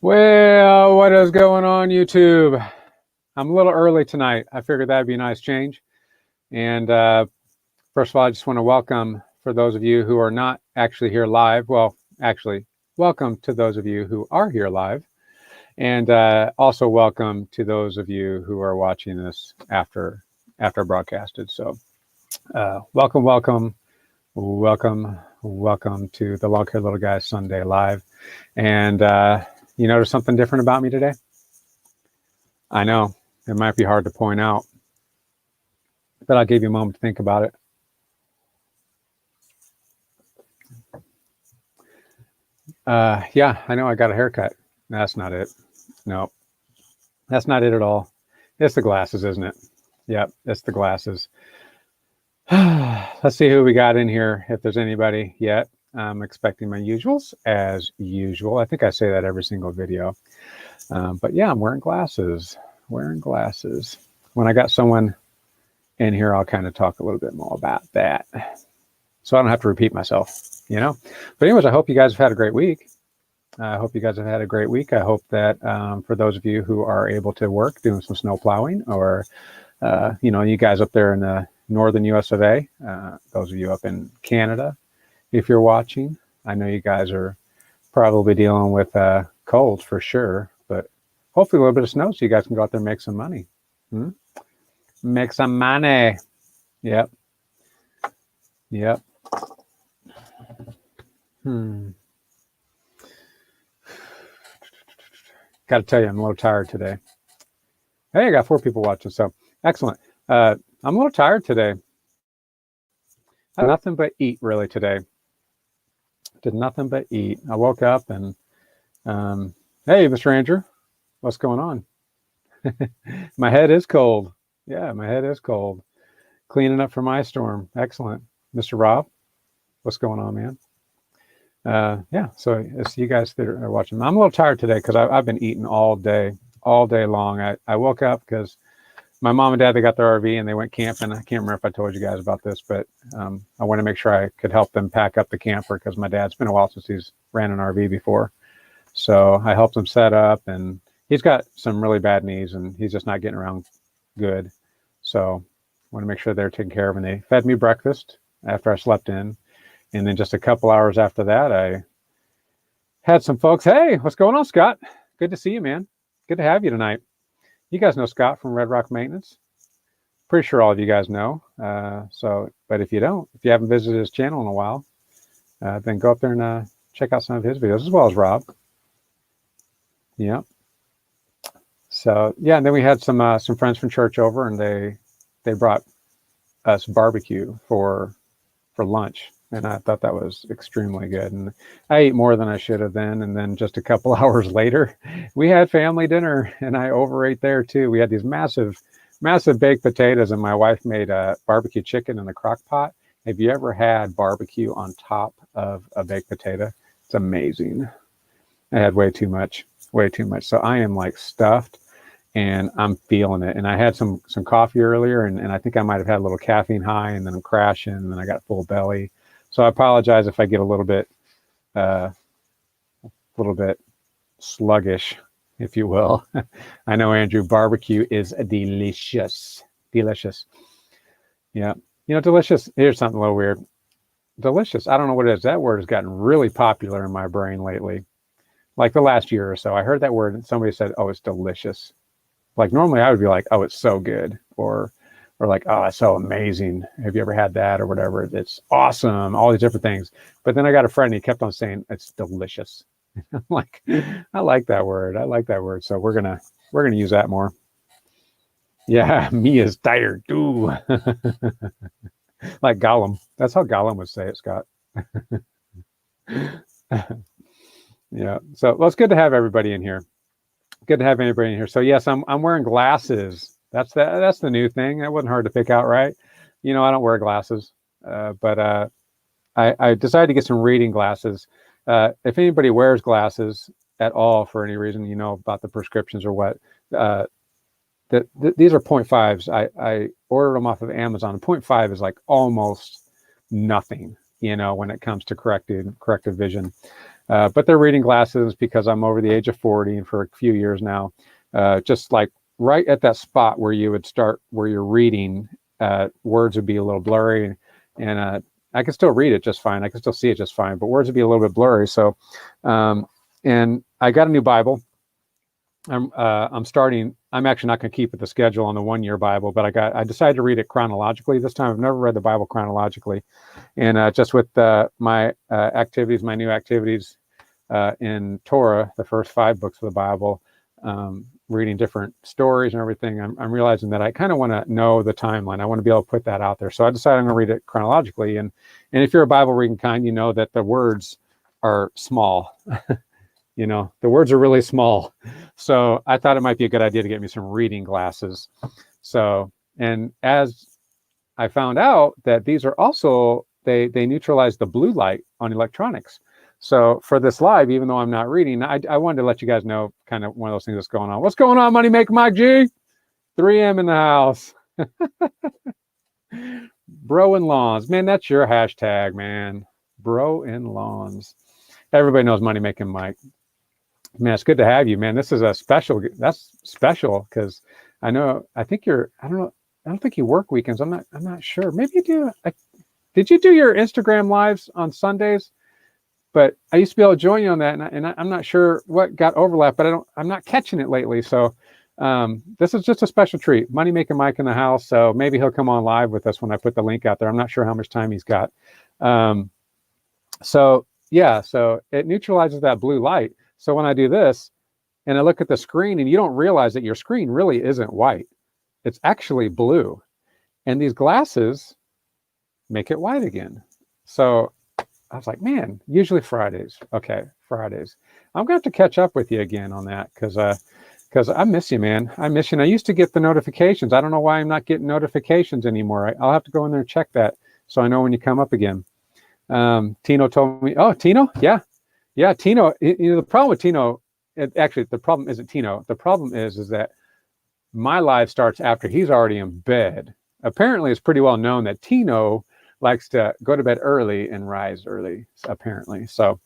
Well, what is going on, YouTube? I'm a little early tonight. I figured that'd be a nice change. And first of all, I just want to welcome, for those of you who are not actually here live, well, actually, welcome to those of you who are here live. And also welcome to those of you who are watching this after broadcasted. So welcome to the Long Hair Little Guy Sunday Live. And you notice something different about me today? I know it might be hard to point out, but I'll give you a moment to think about it. Yeah, I know I got a haircut. That's not it. No, that's not it at all. It's the glasses, isn't it? Yep, it's the glasses. Let's see who we got in here, if there's anybody yet. I'm expecting my usuals, as usual. I think I say that every single video. But yeah, I'm wearing glasses. When I got someone in here, I'll kind of talk a little bit more about that, so I don't have to repeat myself, you know. But anyways, I hope you guys have had a great week. I hope that for those of you who are able to work doing some snow plowing, or you know, you guys up there in the northern US of A, those of you up in Canada, if you're watching, I know you guys are probably dealing with cold for sure, but hopefully a little bit of snow so you guys can go out there and make some money. Make some money. Yep. Got to tell you, I'm a little tired today. Hey, I got 4 people watching, so excellent. I'm a little tired today. I had nothing but eat really today. Did nothing but eat. I woke up and hey, Mr. Andrew, what's going on? My head is cold. Yeah, my head is cold. Cleaning up from ice storm. Excellent. Mr. Rob, what's going on, man? Yeah, so it's you guys that are watching. I'm a little tired today because I've been eating all day long. I woke up because my mom and dad, they got their RV and they went camping. I can't remember if I told you guys about this, but I want to make sure I could help them pack up the camper because my dad's been a while since he's ran an RV before. So I helped him set up, and he's got some really bad knees and he's just not getting around good. So I want to make sure they're taken care of, and they fed me breakfast after I slept in. And then just a couple hours after that, I had some folks. Hey, what's going on, Scott? Good to see you, man. Good to have you tonight. You guys know Scott from Red Rock Maintenance. Pretty sure all of you guys know. But if you don't, if you haven't visited his channel in a while, then go up there and check out some of his videos, as well as Rob. Yeah. So yeah, and then we had some friends from church over, and they brought us barbecue for lunch. And I thought that was extremely good. And I ate more than I should have then. And then just a couple hours later, we had family dinner, and I overate there too. We had these massive baked potatoes, and my wife made barbecue chicken in the crock pot. Have you ever had barbecue on top of a baked potato? It's amazing. I had way too much. So I am like stuffed, and I'm feeling it. And I had some coffee earlier, and I think I might have had a little caffeine high, and then I'm crashing, and then I got full belly. So I apologize if I get a little bit sluggish, if you will. I know, Andrew, barbecue is delicious. Yeah, you know, delicious. Here's something a little weird. Delicious. I don't know what it is. That word has gotten really popular in my brain lately. Like the last year or so, I heard that word and somebody said, "Oh, it's delicious." Like normally I would be like, "Oh, it's so good," or like, "Oh, it's so amazing. Have you ever had that?" or whatever. It's awesome. All these different things. But then I got a friend, and he kept on saying it's delicious. I'm like, I like that word. So we're gonna use that more. Yeah, me is tired too. Like Gollum. That's how Gollum would say it, Scott. Yeah. So well, it's good to have everybody in here. So yes, I'm wearing glasses. That's the new thing. That wasn't hard to pick out, right? You know, I don't wear glasses, but I decided to get some reading glasses. If anybody wears glasses at all for any reason, you know about the prescriptions or what, these are 0.5s. I ordered them off of Amazon. 0.5 is like almost nothing, you know, when it comes to corrective vision. But they're reading glasses because I'm over the age of 40 and for a few years now, just like right at that spot where you would start, where you're reading, words would be a little blurry, and I can still read it just fine. I can still see it just fine, but words would be a little bit blurry. So, and I got a new Bible. I'm starting. I'm actually not going to keep with the schedule on the 1-year Bible, but I decided to read it chronologically this time. I've never read the Bible chronologically, and just with my activities, my new activities in Torah, the first 5 books of the Bible, reading different stories and everything, I'm realizing that I kind of want to know the timeline. I want to be able to put that out there. So I decided I'm going to read it chronologically. And if you're a Bible reading kind, you know that the words are small. You know, the words are really small. So I thought it might be a good idea to get me some reading glasses. So, and as I found out that these are also, they neutralize the blue light on electronics. So for this live, even though I'm not reading, I wanted to let you guys know kind of one of those things that's going on. What's going on, Money Maker Mike G? 3M in the house. Bro and Lawns. Man, that's your hashtag, man. Bro and Lawns. Everybody knows Money Making Mike. Man, it's good to have you, man. This is a special. That's special because I think you're. I don't think you work weekends. I'm not sure. Maybe you do. Did you do your Instagram lives on Sundays? But I used to be able to join you on that, and I'm not sure what got overlap. But I'm not catching it lately. So this is just a special treat. Money Making Mike in the house. So maybe he'll come on live with us when I put the link out there. I'm not sure how much time he's got. So yeah. So it neutralizes that blue light. So when I do this and I look at the screen, and you don't realize that your screen really isn't white. It's actually blue. And these glasses make it white again. So I was like, man, usually Fridays. Okay, Fridays. I'm going to have to catch up with you again on that because I miss you, man. I miss you. And I used to get the notifications. I don't know why I'm not getting notifications anymore. I'll have to go in there and check that so I know when you come up again. Tino told me, oh, Tino? Yeah, Tino. The problem with Tino, actually, the problem isn't Tino. The problem is that my live starts after he's already in bed. Apparently, it's pretty well known that Tino likes to go to bed early and rise early, apparently. So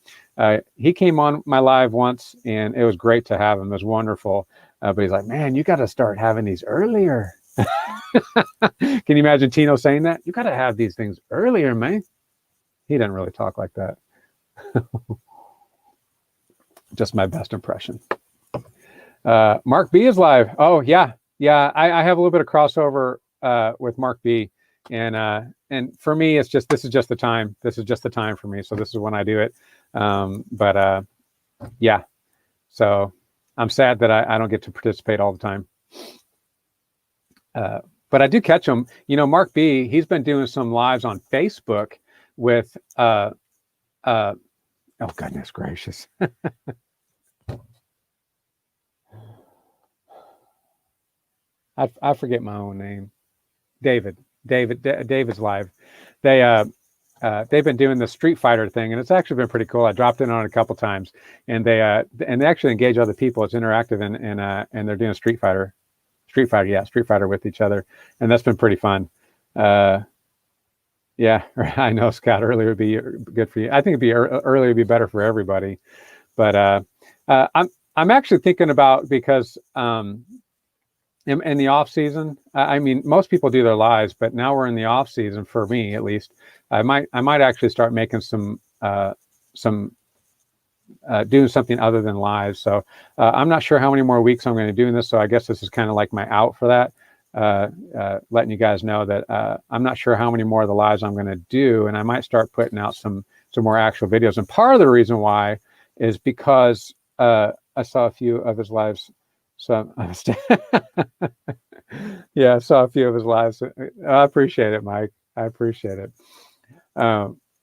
he came on my live once, and it was great to have him. It was wonderful. But he's like, man, you got to start having these earlier. Can you imagine Tino saying that? You got to have these things earlier, man. He doesn't really talk like that. Just my best impression. Mark B is live. Oh yeah. I have a little bit of crossover with Mark B, and for me, this is just the time. This is just the time for me. So this is when I do it. Yeah. So I'm sad that I don't get to participate all the time. But I do catch him. You know, Mark B, he's been doing some lives on Facebook with oh goodness gracious. I forget my own name. David's live. They've been doing the Street Fighter thing, and it's actually been pretty cool. I dropped in on it a couple times, and they actually engage other people. It's interactive, and they're doing Street Fighter with each other, and that's been pretty fun. Yeah, I know, Scott. Earlier would be good for you. I think earlier would be better for everybody, but I'm actually thinking about, because in the off season, I mean, most people do their lives, but now we're in the off season, for me at least. I might actually start making some doing something other than live. So I'm not sure how many more weeks I'm going to do this. So I guess this is kind of like my out for that. Letting you guys know that I'm not sure how many more of the lives I'm going to do, and I might start putting out some more actual videos. And part of the reason why is because I saw a few of his lives. So yeah, I saw a few of his lives. I appreciate it, Mike. I appreciate it.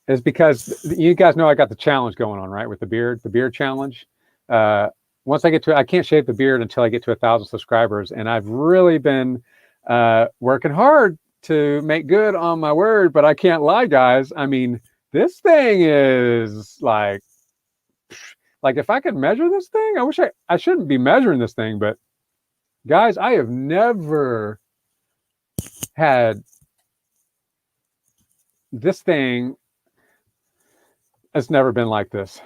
It's because you guys know I got the challenge going on, right? With the beard challenge. Once I get to, I can't shave the beard until I get to 1,000 subscribers, and I've really been working hard to make good on my word. But I can't lie, guys. I mean, this thing is like if I could measure this thing, I wish I shouldn't be measuring this thing, but guys, I have never had this thing. It's never been like this.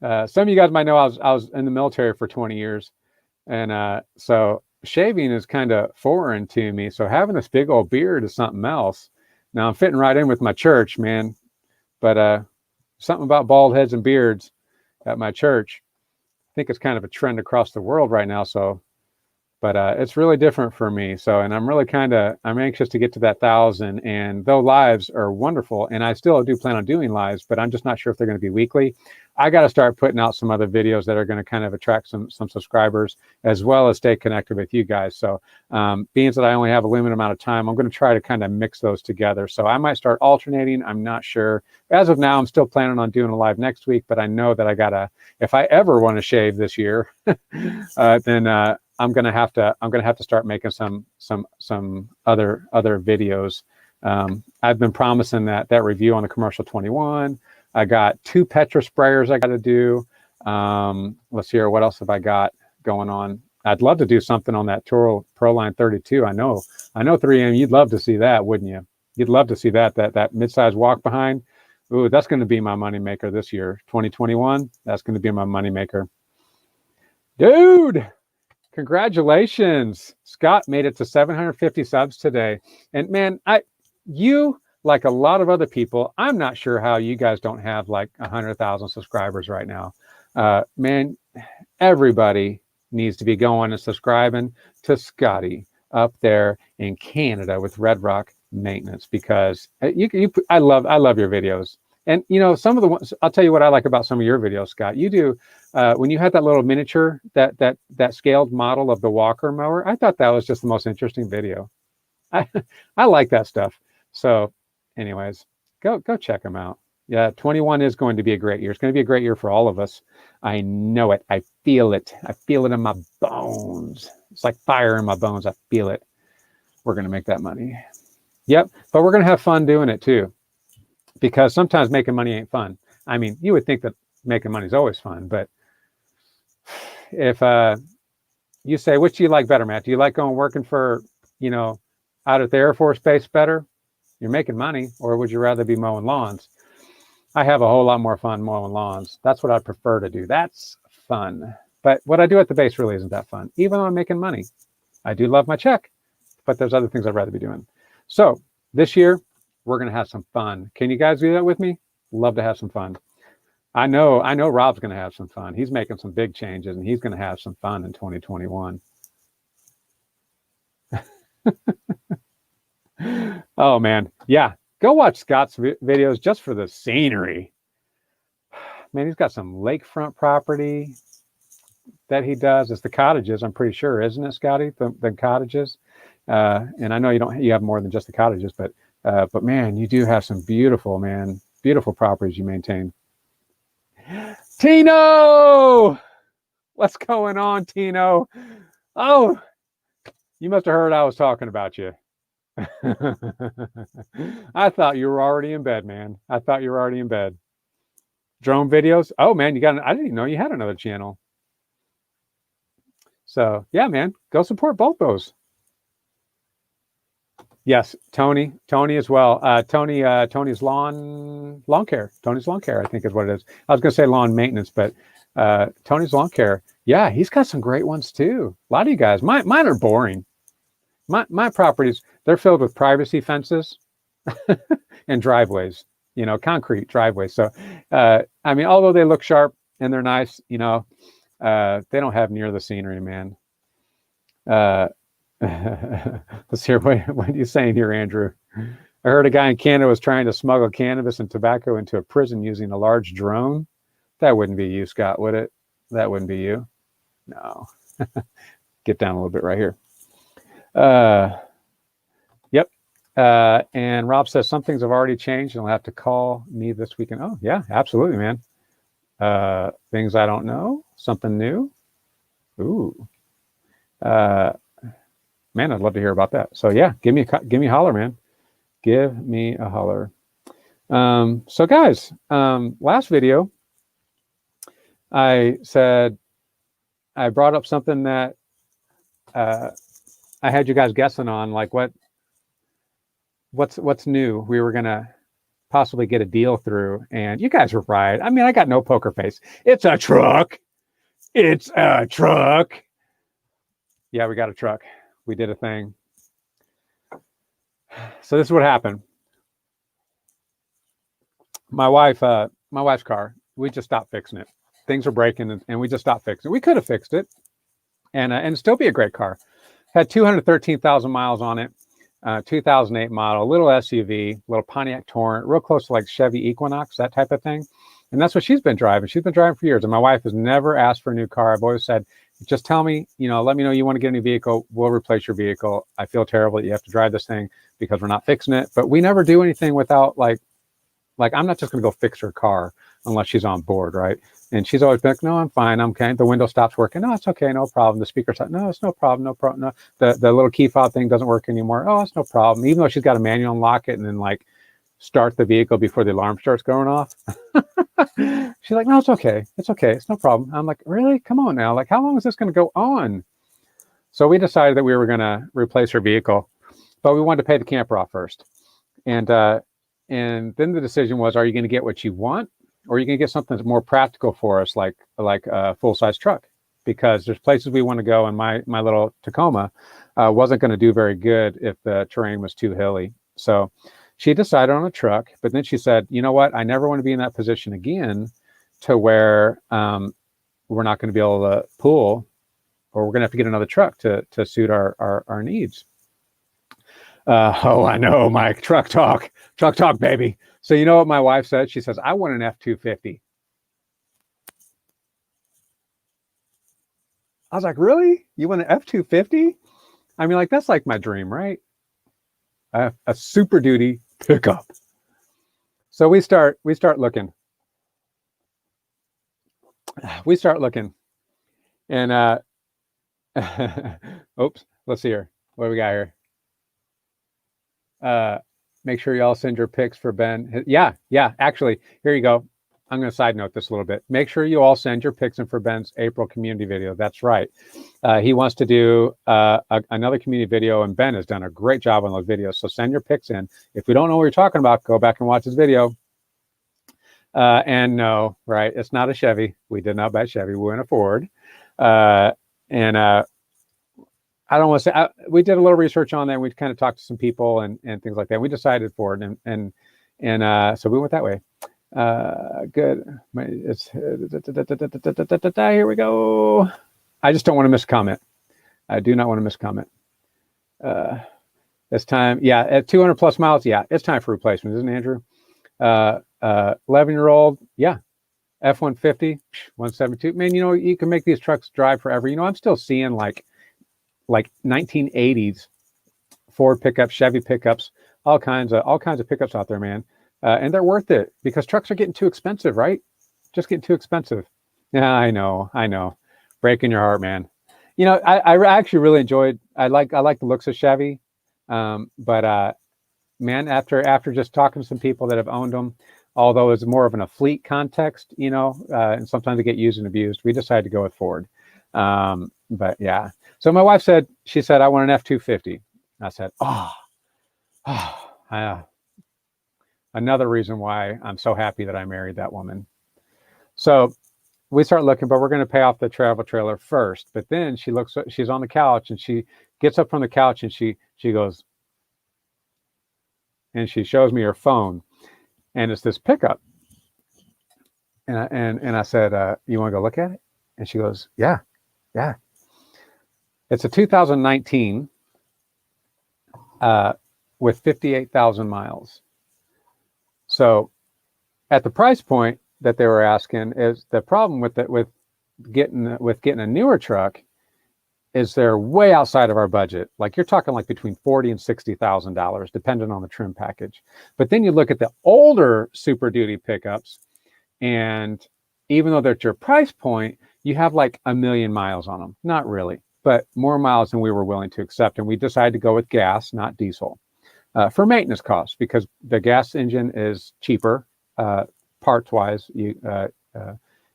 Some of you guys might know I was in the military for 20 years, and so shaving is kind of foreign to me. So having this big old beard is something else. Now I'm fitting right in with my church, man. But something about bald heads and beards at my church. I think it's kind of a trend across the world right now. But it's really different for me. So, and I'm really I'm anxious to get to that 1,000. And though lives are wonderful, and I still do plan on doing lives, but I'm just not sure if they're going to be weekly. I got to start putting out some other videos that are going to kind of attract some subscribers, as well as stay connected with you guys. So being that I only have a limited amount of time, I'm going to try to kind of mix those together. So I might start alternating. I'm not sure. As of now, I'm still planning on doing a live next week, but I know that if I ever want to shave this year, then I'm gonna have to start making some other videos. I've been promising that review on the Commercial 21. I got 2 Petra sprayers I got to do. Let's see here. What else have I got going on? I'd love to do something on that Toro Proline 32. I know 3M. You'd love to see that, wouldn't you? You'd love to see that mid-size walk behind. Ooh, that's going to be my moneymaker this year, 2021. That's going to be my moneymaker, dude. Congratulations. Scott made it to 750 subs today. And man, you, like a lot of other people, I'm not sure how you guys don't have like 100,000 subscribers right now. Man, everybody needs to be going and subscribing to Scotty up there in Canada with Red Rock Maintenance, because I love your videos. And you know, some of the ones, I'll tell you what I like about some of your videos, Scott. You do when you had that little miniature, that scaled model of the Walker mower. I thought that was just the most interesting video. I like that stuff. So, anyways, go check them out. Yeah, 21 is going to be a great year. It's going to be a great year for all of us. I know it. I feel it. I feel it in my bones. It's like fire in my bones. I feel it. We're going to make that money. Yep, but we're going to have fun doing it too. Because sometimes making money ain't fun. I mean, you would think that making money is always fun, but if you say, which do you like better, Matt? Do you like going working for, out at the Air Force Base better? You're making money, or would you rather be mowing lawns? I have a whole lot more fun mowing lawns. That's what I prefer to do. That's fun. But what I do at the base really isn't that fun, even though I'm making money. I do love my check, but there's other things I'd rather be doing. So this year, we're going to have some fun. Can you guys do that with me? Love to have some fun. I know Rob's going to have some fun. He's making some big changes, and he's going to have some fun in 2021. Oh, man. Yeah. Go watch Scott's videos just for the scenery. Man, he's got some lakefront property that he does. It's the cottages, I'm pretty sure, isn't it, Scotty? The cottages. And I know you have more than just the cottages, but man, you do have some beautiful properties you maintain. Tino, what's going on, Tino? Oh, you must have heard I was talking about you. I thought you were already in bed, man. I thought you were already in bed. Drone videos. Oh man, I didn't even know you had another channel. So yeah, man, go support both those. Yes, Tony as well. Tony's lawn care. Tony's lawn care, I think is what it is. I was going to say lawn maintenance, but Tony's lawn care. Yeah, he's got some great ones too. A lot of you guys, mine are boring. My properties, they're filled with privacy fences and driveways. Concrete driveways. So, I mean, although they look sharp and they're nice, they don't have near the scenery, man. Let's hear what are you saying here, Andrew? I heard a guy in Canada was trying to smuggle cannabis and tobacco into a prison using a large drone. That wouldn't be you, Scott, would it? That wouldn't be you. No. Get down a little bit right here. Yep. And Rob says some things have already changed and he'll have to call me this weekend. Oh, yeah, absolutely, man. Things I don't know. Something new. Ooh. Man, I'd love to hear about that. So yeah, give me a holler, man. Give me a holler. So guys, last video, I said I brought up something that I had you guys guessing on, like what's new. We were gonna possibly get a deal through. And you guys were right. I mean, I got no poker face. It's a truck. It's a truck. Yeah, we got a truck. We did a thing. So this is what happened. My wife's car, we just stopped fixing it. Things were breaking, and we just stopped fixing it. We could have fixed it, and still be a great car. Had 213,000 miles on it, 2008 model, little SUV, little Pontiac Torrent, real close to like Chevy Equinox, that type of thing. And that's what she's been driving. She's been driving for years. And my wife has never asked for a new car. I've always said, just tell me, let me know you want to get a new vehicle. We'll replace your vehicle. I feel terrible that you have to drive this thing because we're not fixing it. But we never do anything without like I'm not just going to go fix her car unless she's on board, right? And she's always been like, no, I'm fine. I'm okay. The window stops working. No, it's okay. No problem. The speaker stops. No, it's no problem. No problem. No. The little key fob thing doesn't work anymore. Oh, it's no problem. Even though she's got a manual, unlock it and then like start the vehicle before the alarm starts going off. She's like, no, it's okay. It's okay. It's no problem. I'm like, really? Come on now. Like, how long is this going to go on? So we decided that we were going to replace her vehicle, but we wanted to pay the camper off first. And then the decision was, are you going to get what you want, or are you going to get something that's more practical for us, like a full-size truck? Because there's places we want to go, and my little Tacoma wasn't going to do very good if the terrain was too hilly. So she decided on a truck, but then she said, you know what? I never want to be in that position again to where we're not going to be able to pool, or we're going to have to get another truck to suit our needs. Oh, I know, Mike. Truck talk, baby. So you know what my wife said? She says, I want an F-250. I was like, really? You want an F-250? I mean, like, that's like my dream, right? A Super Duty pickup. So we start looking. We start looking. And, oops, let's see here. What do we got here? Make sure you all send your pics for Ben. Yeah. Actually, here you go. I'm going to side note this a little bit. Make sure you all send your pics in for Ben's April community video. That's right. He wants to do another community video, and Ben has done a great job on those videos. So send your pics in. If we don't know what you're talking about, go back and watch his video. And no, right, it's not a Chevy. We did not buy Chevy. We went a Ford. I don't want to say, we did a little research on that. We kind of talked to some people and things like that. We decided for it, and so we went that way. Good. It's here we go. I just don't want to miss a comment. I do not want to miss a comment. It's time. Yeah, at 200 plus miles. Yeah, it's time for replacement, isn't it, Andrew? 11-year-old. Yeah. F-150, 172. Man, you can make these trucks drive forever. I'm still seeing like 1980s Ford pickups, Chevy pickups, all kinds of pickups out there, man. And they're worth it because trucks are getting too expensive, right? Just getting too expensive. Yeah, I know. Breaking your heart, man. I actually really enjoyed. I like the looks of Chevy, but man, after just talking to some people that have owned them, although it's more of a fleet context, and sometimes they get used and abused, we decided to go with Ford. But yeah. So my wife said, I want an F-250. I said, another reason why I'm so happy that I married that woman. So we start looking, but we're going to pay off the travel trailer first. But then she's on the couch, and she gets up from the couch, and she goes, and she shows me her phone, and it's this pickup. And I said, you want to go look at it? And she goes, yeah. It's a 2019 with 58,000 miles. So at the price point that they were asking, is the problem with getting a newer truck is they're way outside of our budget. Like you're talking like between $40,000 and $60,000, depending on the trim package. But then you look at the older Super Duty pickups, and even though they're at your price point, you have like 1 million miles on them. Not really, but more miles than we were willing to accept. And we decided to go with gas, not diesel, for maintenance costs, because the gas engine is cheaper, parts-wise,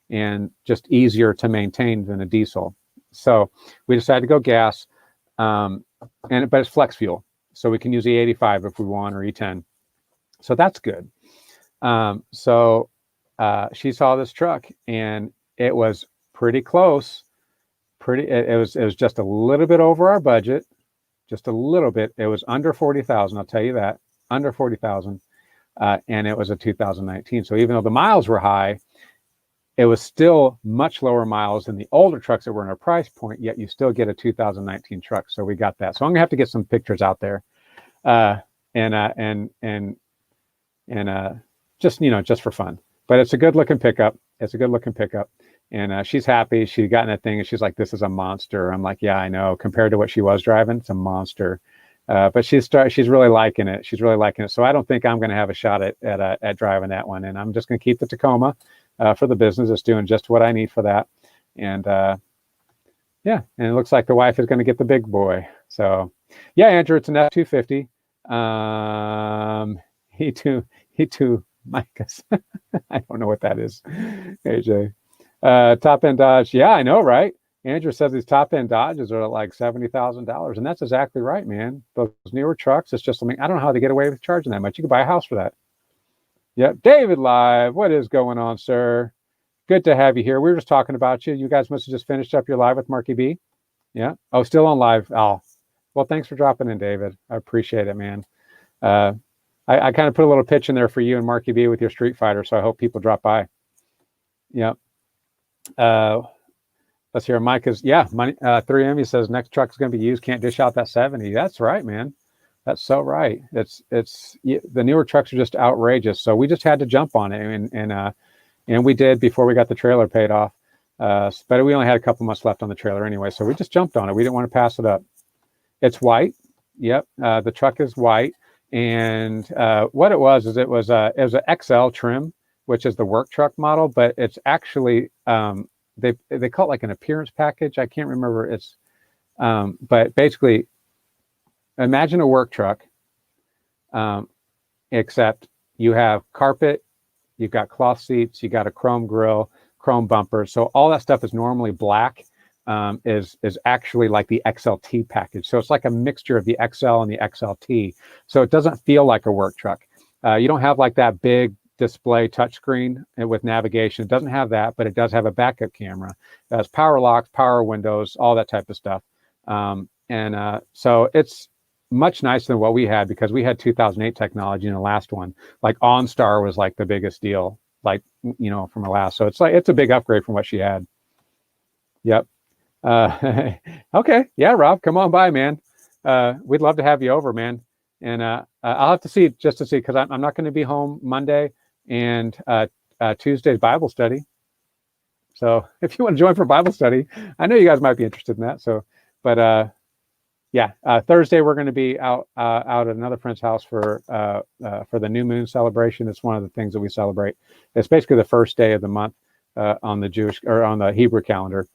and just easier to maintain than a diesel. So we decided to go gas, but it's flex fuel. So we can use E85 if we want, or E10. So that's good. So she saw this truck, and it was pretty close. It was just a little bit over our budget, just a little bit. It was under 40,000. I'll tell you that, under 40,000, and it was a 2019. So even though the miles were high, it was still much lower miles than the older trucks that were in our price point. Yet you still get a 2019 truck. So we got that. So I'm gonna have to get some pictures out there, and just just for fun. But it's a good looking pickup. It's a good looking pickup. And she's happy. She got in that thing, and she's like, "This is a monster." I'm like, "Yeah, I know. Compared to what she was driving, it's a monster." But she's really liking it. She's really liking it. So I don't think I'm going to have a shot at driving that one. And I'm just going to keep the Tacoma for the business. It's doing just what I need for that. And yeah, and it looks like the wife is going to get the big boy. So yeah, Andrew, it's an F-250. He too, Micah's. I don't know what that is, AJ. Top end Dodge. Yeah, I know, right? Andrew says these top end Dodges are like $70,000, and that's exactly right, man. Those newer trucks, it's just something. I don't know how they get away with charging that much. You could buy a house for that. Yep, David Live. What is going on, sir? Good to have you here. We were just talking about you. You guys must have just finished up your live with Marky B. Yeah. Oh, still on live. Oh, well, thanks for dropping in, David. I appreciate it, man. I kind of put a little pitch in there for you and Marky B with your Street Fighter, so I hope people drop by. Yep. Let's hear Micah's. Yeah, money. 3M. He says next truck is going to be used. Can't dish out that 70. That's right, man. That's so right. It's the newer trucks are just outrageous. So we just had to jump on it, and we did before we got the trailer paid off. But we only had a couple months left on the trailer anyway, so we just jumped on it. We didn't want to pass it up. It's white. Yep. The truck is white, and what it was is it was an XL trim, which is the work truck model, but it's actually they call it like an appearance package. I can't remember. It's but basically, imagine a work truck, except you have carpet, you've got cloth seats, you got a chrome grille, chrome bumper. So all that stuff is normally black. Is actually like the XLT package. So it's like a mixture of the XL and the XLT. So it doesn't feel like a work truck. You don't have like that big display touchscreen with navigation. It doesn't have that, but it does have a backup camera. It has power locks, power windows, all that type of stuff. So it's much nicer than what we had, because we had 2008 technology in the last one. Like OnStar was like the biggest deal, like, from the last. So it's a big upgrade from what she had. Yep. Okay. Yeah, Rob, come on by, man. We'd love to have you over, man. And I'll have to see, because I'm not going to be home Monday and Tuesday's Bible study. So if you want to join for Bible study, I know you guys might be interested in that. So, but yeah, Thursday we're going to be out at another friend's house for the new moon celebration. It's one of the things that we celebrate. It's basically the first day of the month on the Jewish or on the Hebrew calendar.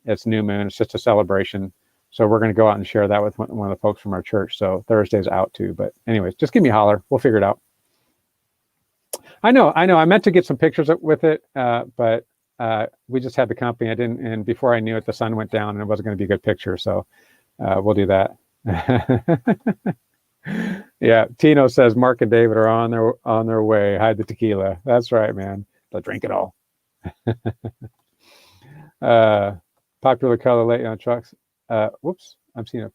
It's new moon. It's just a celebration. So we're going to go out and share that with one of the folks from our church. So Thursday's out too. But anyways, just give me a holler. We'll figure it out. I know. I meant to get some pictures with it, but we just had the company. I didn't. And before I knew it, the sun went down and it wasn't going to be a good picture. So we'll do that. Yeah. Tino says Mark and David are on their way. Hide the tequila. That's right, man. They'll drink it all. Popular color lately on trucks. Whoops, I'm seeing it.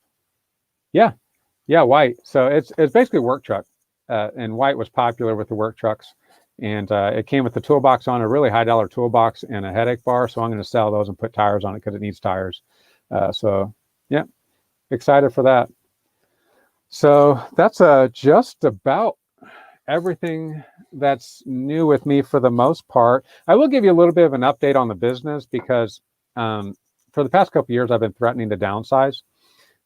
Yeah, white. So it's basically a work truck, and white was popular with the work trucks, and it came with the toolbox on, a really high dollar toolbox and a headache bar. So I'm going to sell those and put tires on it because it needs tires. So yeah, excited for that. So that's just about everything that's new with me for the most part. I will give you a little bit of an update on the business, because for the past couple of years, I've been threatening to downsize.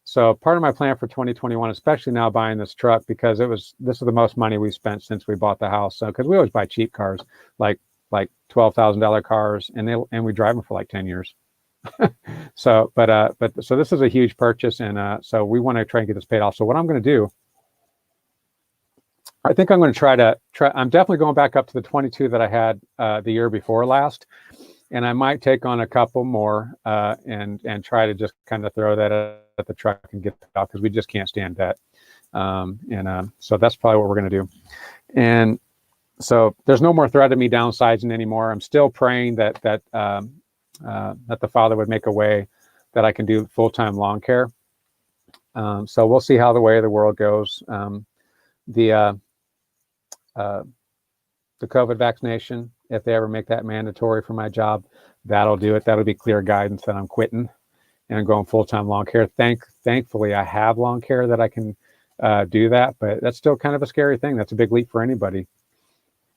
So part of my plan for 2021, especially now buying this truck, because this is the most money we've spent since we bought the house. So because we always buy cheap cars, like $12,000 cars, and we drive them for like 10 years. So, but so this is a huge purchase, and so we want to try and get this paid off. So what I'm going to do, I think I'm going to try. I'm definitely going back up to the 22 that I had the year before last. And I might take on a couple more and try to just kind of throw that at the truck and get it off, because we just can't stand that. So that's probably what we're going to do. And So there's no more threat of me downsizing anymore. I'm still praying that the Father would make a way that I can do full-time lawn care. So we'll see how the way of the world goes. The COVID vaccination, if they ever make that mandatory for my job, that'll do it. That'll be clear guidance that I'm quitting and I'm going full-time lawn care. Thankfully, I have lawn care that I can do that, but that's still kind of a scary thing. That's a big leap for anybody.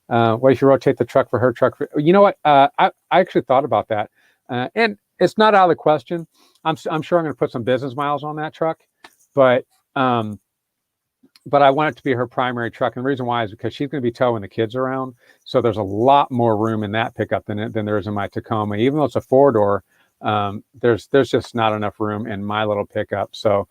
What if you rotate the truck for her truck? You know what? I actually thought about that, and it's not out of the question. I'm sure I'm going to put some business miles on that truck, but I want it to be her primary truck, and the reason why is because she's going to be towing the kids around, so there's a lot more room in that pickup than there is in my Tacoma. Even though it's a 4-door, there's just not enough room in my little pickup. So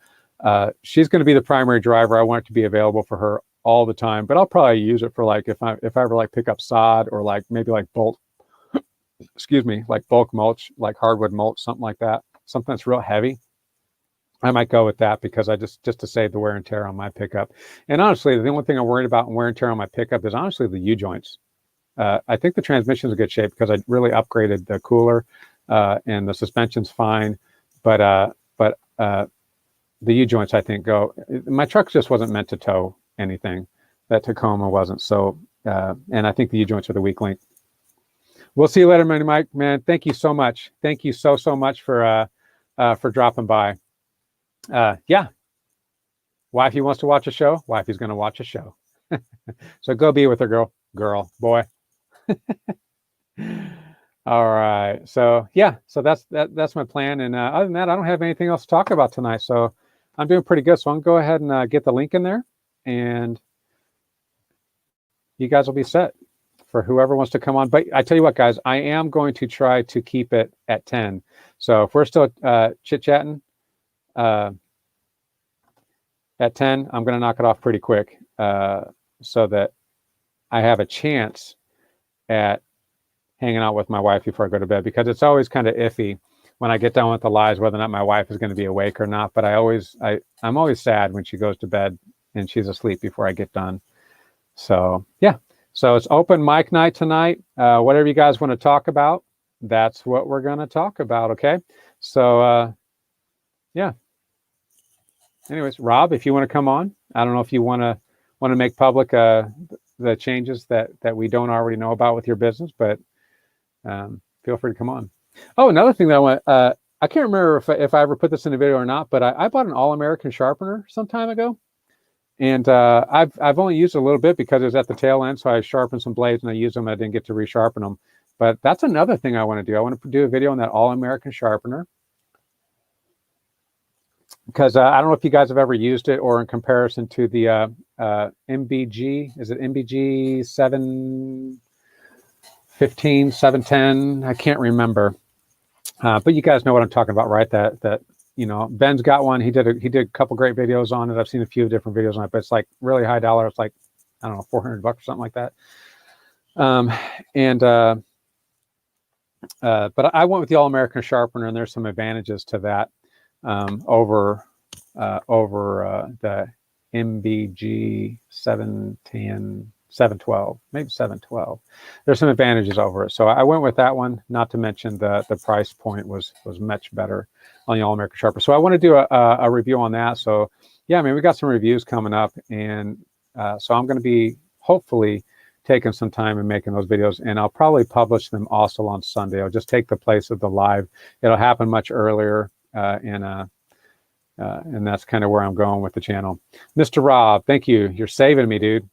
she's going to be the primary driver. I want it to be available for her all the time, but I'll probably use it for like if I ever like pick up sod or like maybe like bulk mulch, like hardwood mulch, something like that, something that's real heavy. I might go with that because I just to save the wear and tear on my pickup. And honestly, the only thing I'm worried about in wear and tear on my pickup is honestly the U-joints. I think the transmission's in good shape because I really upgraded the cooler and the suspension's fine, but the U-joints I think go. My truck just wasn't meant to tow anything. That Tacoma wasn't. So and I think the U-joints are the weak link. We'll see you later, Mike. Man, thank you so much. Thank you so much for dropping by. Yeah. Wifey wants to watch a show. Wifey's going to watch a show. So go be with her, boy. All right. So yeah. So that's my plan. And other than that, I don't have anything else to talk about tonight. So I'm doing pretty good. So I'm going to go ahead and get the link in there, and you guys will be set for whoever wants to come on. But I tell you what, guys, I am going to try to keep it at 10. So if we're still chit-chatting at 10, I'm going to knock it off pretty quick so that I have a chance at hanging out with my wife before I go to bed, because it's always kind of iffy when I get done with the lives whether or not my wife is going to be awake or not. But I'm always sad when she goes to bed and she's asleep before I get done. So yeah. So it's open mic night tonight. Whatever you guys want to talk about, that's what we're going to talk about. Okay. So yeah. Anyways, Rob, if you want to come on, I don't know if you want to make public the changes that we don't already know about with your business, but feel free to come on. Oh, another thing that I want, I can't remember if I ever put this in a video or not, but I bought an All-American sharpener some time ago. And I've only used it a little bit because it was at the tail end, so I sharpened some blades and I used them. I didn't get to resharpen them, but that's another thing I want to do. I want to do a video on that All-American sharpener because I don't know if you guys have ever used it or in comparison to the MBG. Is it MBG 715, 710? I can't remember, but you guys know what I'm talking about, right? That. You know, Ben's got one. He did a couple great videos on it. I've seen a few different videos on it, but it's like really high dollar. It's like, I don't know, $400 or something like that. But I went with the All-American sharpener, and there's some advantages to that over the MBG 710, 712, maybe 712. There's some advantages over it. So I went with that one, not to mention the price point was much better on the All-American sharpener. So I want to do a review on that. So yeah, I mean, we got some reviews coming up, and so I'm going to be hopefully taking some time and making those videos, and I'll probably publish them also on Sunday. I'll just take the place of the live. It'll happen much earlier, and that's kind of where I'm going with the channel. Mr. Rob, thank you. You're saving me, dude.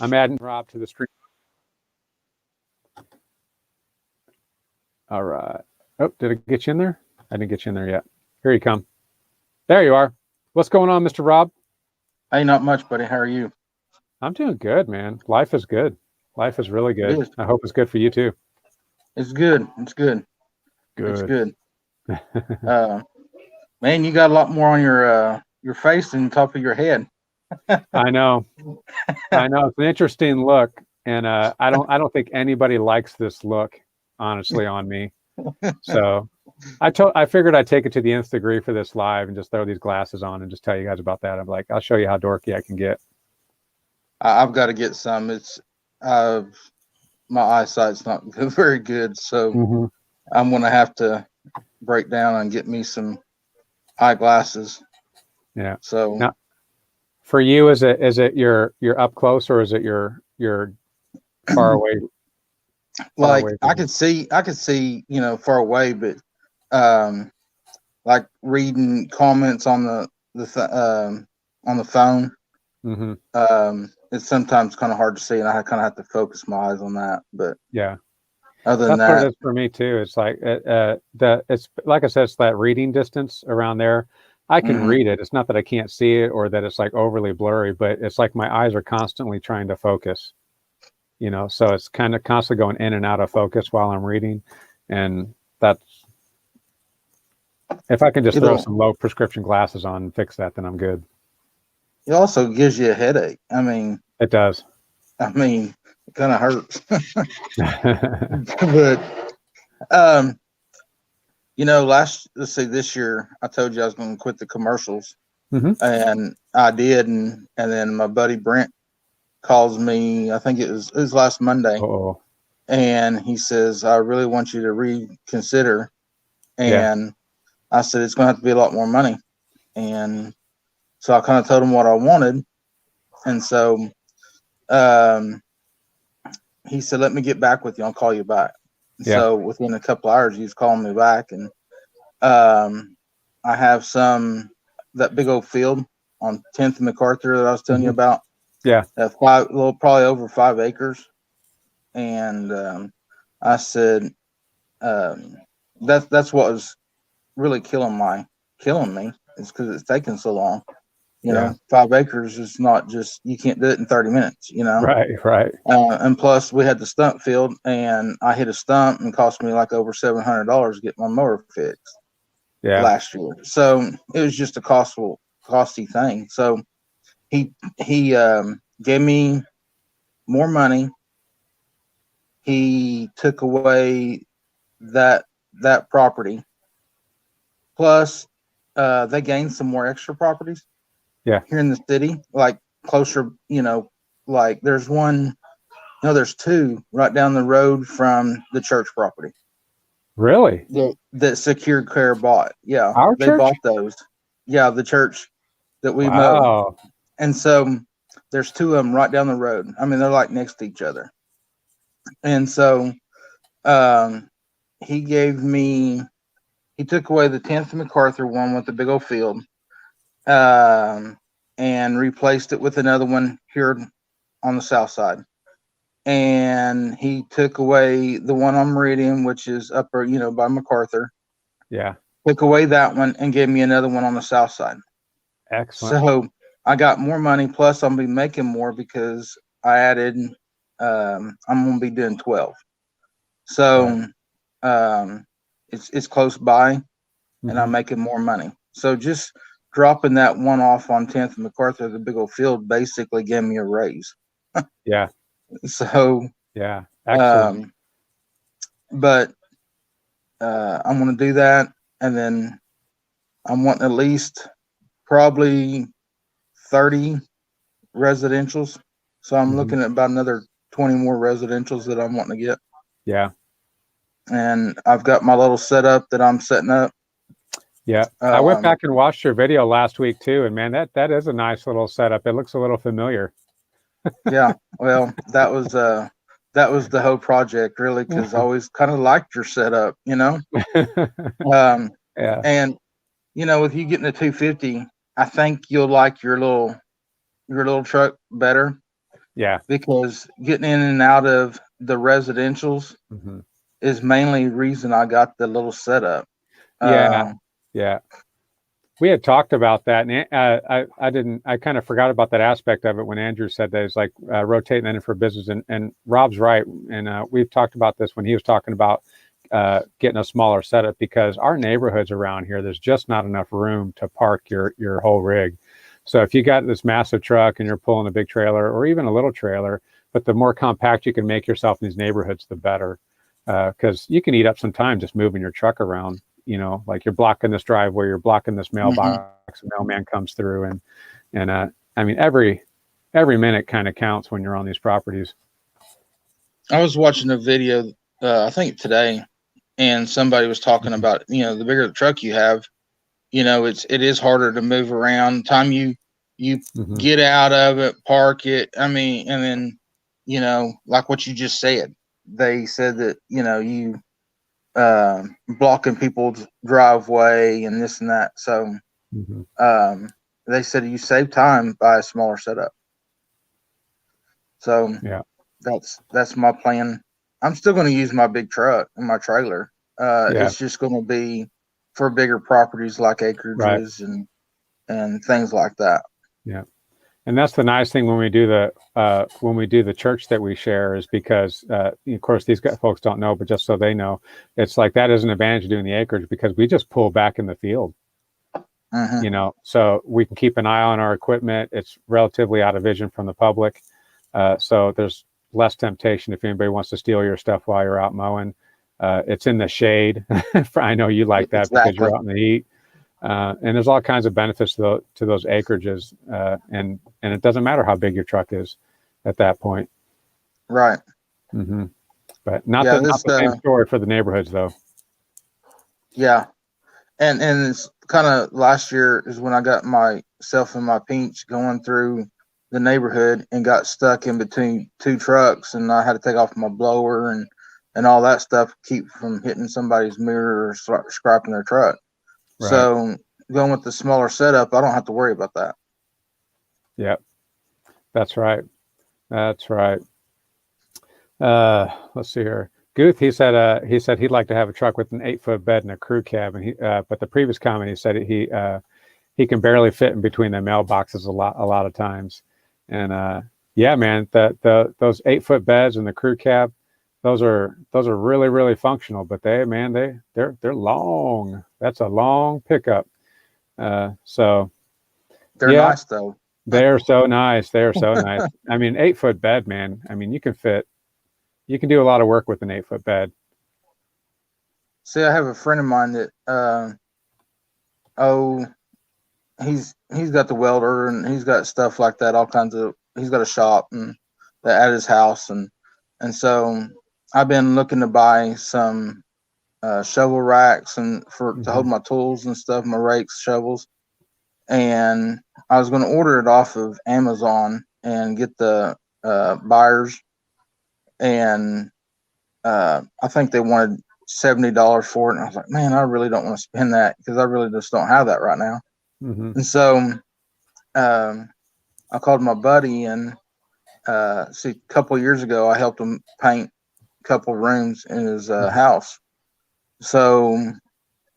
I'm adding Rob to the stream. All right. Oh, did it get you in there? I didn't get you in there yet. Here you come. There you are. What's going on, Mr. Rob? Hey, not much, buddy. How are you? I'm doing good, man. Life is good. Life is really good. I hope it's good for you too. It's good. It's good. Good. It's good. Man, you got a lot more on your face than the top of your head. I know. I know. It's an interesting look, and I don't think anybody likes this look, honestly, on me. So I figured I'd take it to the nth degree for this live and just throw these glasses on and just tell you guys about that. I'm like, I'll show you how dorky I can get. I've got to get some. my eyesight's not very good, so Mm-hmm. I'm gonna have to break down and get me some eyeglasses. Yeah. So Now, for you, is it your up close, or is it your far away? like I Vision? could see, far away, but um, like reading comments on on the phone, Mm-hmm. it's sometimes kind of hard to see, and I kind of have to focus my eyes on that. But Yeah. other than That's what it that, is for me too. It's like it's like I said, it's that reading distance around there. I can mhm. read it. It's not that I can't see it or that it's like overly blurry, but it's like my eyes are constantly trying to focus. So it's kind of constantly going in and out of focus while I'm reading, and that's if I can just throw it'll some low prescription glasses on and fix that, then I'm good. it also gives you a headache. It does. It kind of hurts. But um, let's see, this year I told you I was going to quit the commercials, Hmm. and I did, and then my buddy Brent calls me. I think it was last Monday, Oh, and he says, I really want you to reconsider. yeah, And I said, it's going to have to be a lot more money. And so I kind of told him what I wanted. And so um, he said, let me get back with you. I'll call you back. yeah. So within a couple hours, he was calling me back. And I have that big old field on 10th and MacArthur that I was telling you Hmm. about. Yeah, Probably over 5 acres. And I said, that's what was really killing me is because it's taking so long. yeah. 5 acres is not just, you can't do it in 30 minutes. Right, right. And plus we had the stump field, and I hit a stump and cost me like over $700 to get my mower fixed Yeah, last year. So it was just a costly thing. So he gave me more money. He took away that property. Plus, they gained some more extra properties yeah. here in the city, like closer. Like there's two right down the road from the church property Really? that Secure Care bought. Yeah, Our they church? bought those. Yeah, the church that we mow, Wow. and so there's two of them right down the road. They're like next to each other, and so um, he gave me. He took away the 10th MacArthur one with the big old field, um, and replaced it with another one here on the south side. And he took away the one on Meridian, which is upper, by MacArthur. Yeah. Took away that one and gave me another one on the south side. Excellent. So I got more money. Plus, I'm gonna be making more because I added. I'm gonna be doing 12. Right. So it's close by, and I'm Hmm. making more money. So just dropping that one off on 10th and MacArthur, the big old field, basically gave me a raise. Yeah. So, Yeah. Excellent. um, but I'm going to do that, and then I'm wanting at least probably 30 residentials. So I'm Hmm. looking at about another 20 more residentials that I'm wanting to get. Yeah. And I've got my little setup that I'm setting up. Yeah. I went back and watched your video last week too, and man, that is a nice little setup. It looks a little familiar. Yeah, well, that was the whole project, really, because I always kind of liked your setup. Um, Yeah. and with you getting a 250, I think you'll like your little truck better, Yeah. because getting in and out of the residentials Hmm. is mainly the reason I got the little setup. Yeah. Yeah. We had talked about that, and I kind of forgot about that aspect of it when Andrew said that it's like rotating that in for business, and Rob's right, and we've talked about this when he was talking about getting a smaller setup, because our neighborhoods around here, there's just not enough room to park your whole rig. So if you got this massive truck and you're pulling a big trailer or even a little trailer, but the more compact you can make yourself in these neighborhoods, the better, because you can eat up some time just moving your truck around. Like you're blocking this driveway, you're blocking this Mhm. mailbox, a mailman comes through, and every minute kind of counts when you're on these properties. I was watching a video, I think today, and somebody was talking about, the bigger the truck you have, it is harder to move around. Time you Mhm. get out of it, park it. I mean, and then, like what you just said, they said that, you blocking people's driveway and this and that. So Mhm. um, they said you save time by a smaller setup. So Yeah. that's my plan. I'm still going to use my big truck and my trailer. Yeah. It's just going to be for bigger properties like Right. acreages and things like that. Yeah. And that's the nice thing when we do the church that we share is because of course these folks don't know, but just so they know, it's like that is an advantage of doing the acreage because we just pull back in the field, Hmm. so we can keep an eye on our equipment. It's relatively out of vision from the public, so there's less temptation if anybody wants to steal your stuff while you're out mowing. It's in the shade. I know you like that because Exactly. you're out in the heat. And there's all kinds of benefits to those acreages, and it doesn't matter how big your truck is at that point. Right. Hmm. But not Yeah. the same story for the neighborhoods, though. Yeah. And it's kind of last year is when I got myself in my pinch going through the neighborhood and got stuck in between two trucks, and I had to take off my blower and all that stuff, keep from hitting somebody's mirror or scraping their truck. Right. So going with the smaller setup, I don't have to worry about that. Yep. That's right. That's right. Let's see here. Guth, he said he'd like to have a truck with an 8-foot bed and a crew cab, and but the previous comment he said he can barely fit in between the mailboxes a lot of times. And yeah, man, those 8-foot beds and the crew cab, those are really really functional. But they're long. That's a long pickup. So They're yeah, nice though. they're so nice. They're so nice. I mean, 8-foot bed, man. I mean, you can do a lot of work with an 8-foot bed. See, I have a friend of mine that oh he's got the welder and he's got stuff like that, all kinds of he's got a shop and at his house and so I've been looking to buy some shovel racks and for to hold Hmm. my tools and stuff, my rakes, shovels, and I was going to order it off of Amazon and get the buyers, and I think they wanted $70 for it, and I was like, man, I really don't want to spend that because I really just don't have that right now. Hmm. And so I called my buddy and see a couple of years ago I helped him paint a couple rooms in his house. So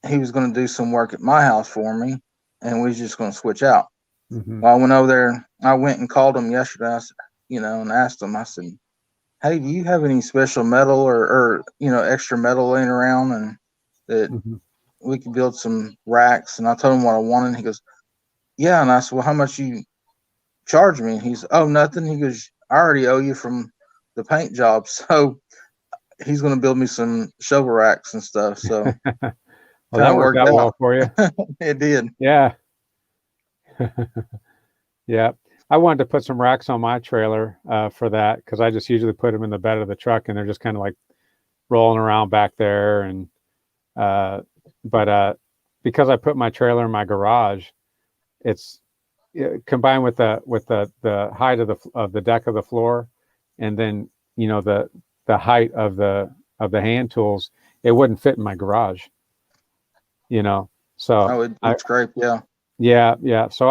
he was going to do some work at my house for me, and we was just going to switch out. Hmm. Well, I went over there. I went and called him yesterday. I said, and asked him. I said, "Hey, do you have any special metal or extra metal laying around, and that Hmm. we could build some racks?" And I told him what I wanted. He goes, "Yeah." And I said, "Well, how much you charge me?" He's, "Oh, nothing." He goes, "I already owe you from the paint job, so he's going to build me some shovel racks and stuff." So Well, kind that of worked worked out out. well for you. It did. Yeah. Yeah. I wanted to put some racks on my trailer for that because I just usually put them in the bed of the truck and they're just kind of like rolling around back there. And uh, but because I put my trailer in my garage, it's combined with the height of the deck of the floor, and then the height of the hand tools, it wouldn't fit in my garage. You know, so Oh, it I would scrape. Yeah. yeah. So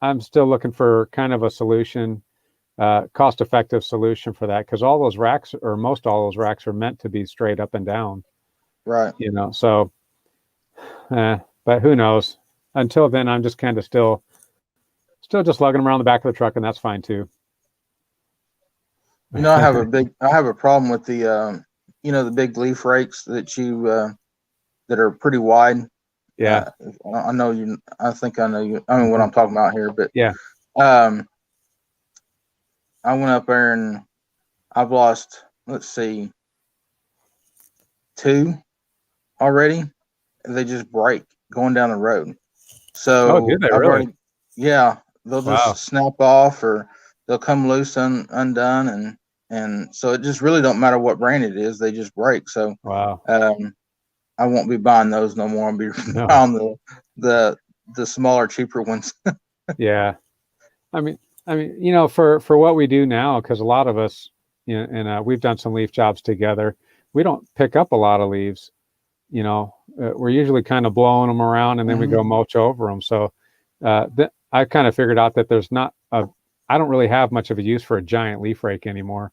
I'm still looking for kind of a solution, cost-effective solution for that because all those racks or most all those racks are meant to be straight up and down. Right. So but who knows? Until then, I'm just kind of still just lugging them around the back of the truck, and that's fine too. I have a problem with the big leaf rakes that are pretty wide. Yeah, I know you. I think I know you. I mean, what I'm talking about here, but yeah. um, I went up there and I've lost. Let's see, two already. They just break going down the road. Oh, did So they I've really? already, yeah, they'll just Wow. snap off or they'll come loose undone, and so it just really don't matter what brand it is; they just break. So Wow. I won't be buying those no more. I'll be No. buying the smaller, cheaper ones. Yeah. I mean, for what we do now, because a lot of us, and we've done some leaf jobs together. We don't pick up a lot of leaves. We're usually kind of blowing them around, and then we go mulch over them. So I kind of figured out that I don't really have much of a use for a giant leaf rake anymore.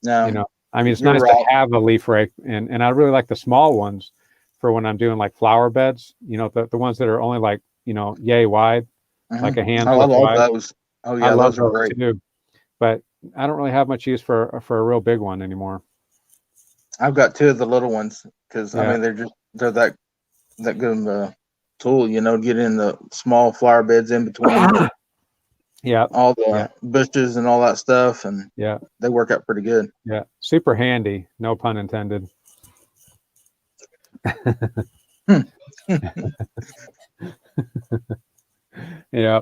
No, it's you're nice right. to have a leaf rake, and I really like the small ones for when I'm doing like flower beds. The ones that are only like yay wide, like a hand. I love wide. those. Oh yeah, I love those are great too. But I don't really have much use for a real big one anymore. I've got 2 of the little ones because Yeah. they're that good of a tool, to get in the small flower beds in between Yeah. all the bushes and all that stuff, and Yeah. they work out pretty good. Yeah. Super handy. No pun intended. Yeah.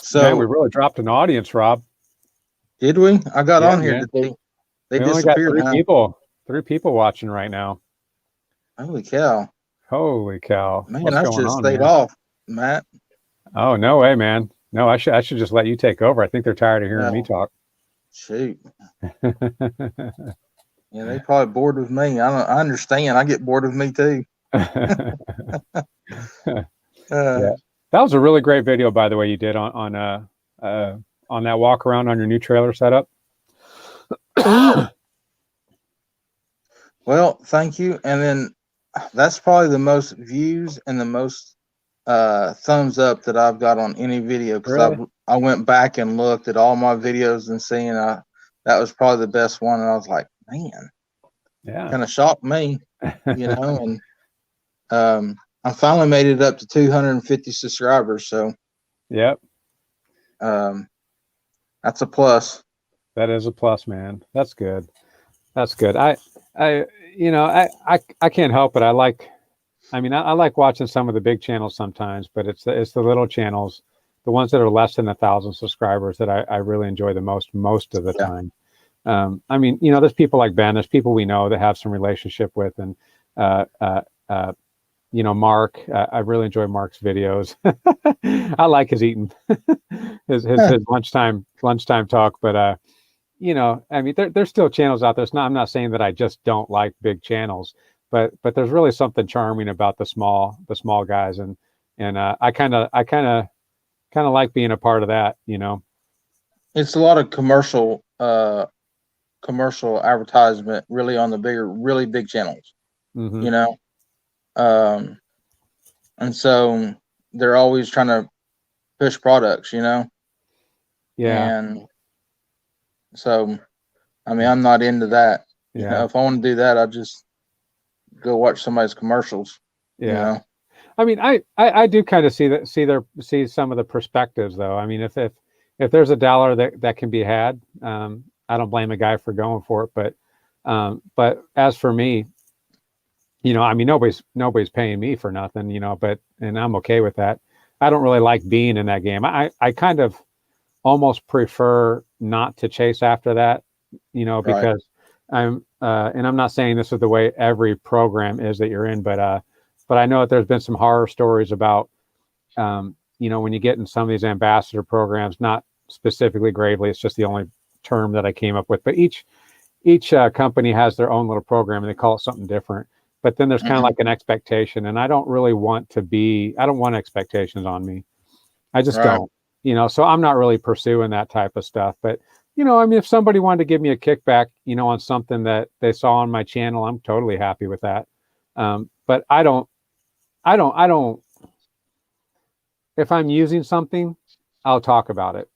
So man, we really dropped an audience, Rob. did we? I got on here. Man. Did they We only got disappeared? three people watching right now. Holy cow! Holy cow! Man, What's I going should have on, stayed man? off, Matt. Oh, no way, man. No, I should just let you take over. I think they're tired of hearing me talk. Shoot. Yeah, they probably bored with me. I understand. I get bored with me too. Yeah, that was a really great video, by the way, you did on that walk around on your new trailer setup. Well, thank you. And then that's probably the most views and the most thumbs up that I've got on any video, because Really? I went back and looked at all my videos and seeing that was probably the best one, and I was like, man, yeah, kind of shocked me, and I finally made it up to 250 subscribers, so yep, that's a plus. that is a plus, man. That's good. That's good. I can't help it. I like watching some of the big channels sometimes, but it's the little channels, the ones that are less than 1,000 subscribers, that I really enjoy the most of the time. There's people like Ben, there's people we know that have some relationship with, and Mark. I really enjoy Mark's videos. I like his eating, his lunchtime talk, but there's still channels out there. I'm not saying that I just don't like big channels, but there's really something charming about the small guys, and I kind of like being a part of that. It's a lot of commercial advertisement really on the really big channels, Mm-hmm. And so they're always trying to push products, Yeah. And so, I'm not into that. Yeah. If I want to do that, I just go watch somebody's commercials. Yeah. I do kind of see some of the perspectives, though. If there's a dollar that can be had, I don't blame a guy for going for it. But as for me, nobody's paying me for nothing, and I'm okay with that. I don't really like being in that game. I kind of almost prefer not to chase after that, because and I'm not saying this is the way every program is that you're in, but I know that there's been some horror stories about, when you get in some of these ambassador programs, not specifically Gravely, it's just the only term that I came up with, but each company has their own little program and they call it something different. But then there's kind of like an expectation, and I don't want expectations on me. I just don't, so I'm not really pursuing that type of stuff. But, if somebody wanted to give me a kickback, on something that they saw on my channel, I'm totally happy with that. But I don't, if I'm using something, I'll talk about it,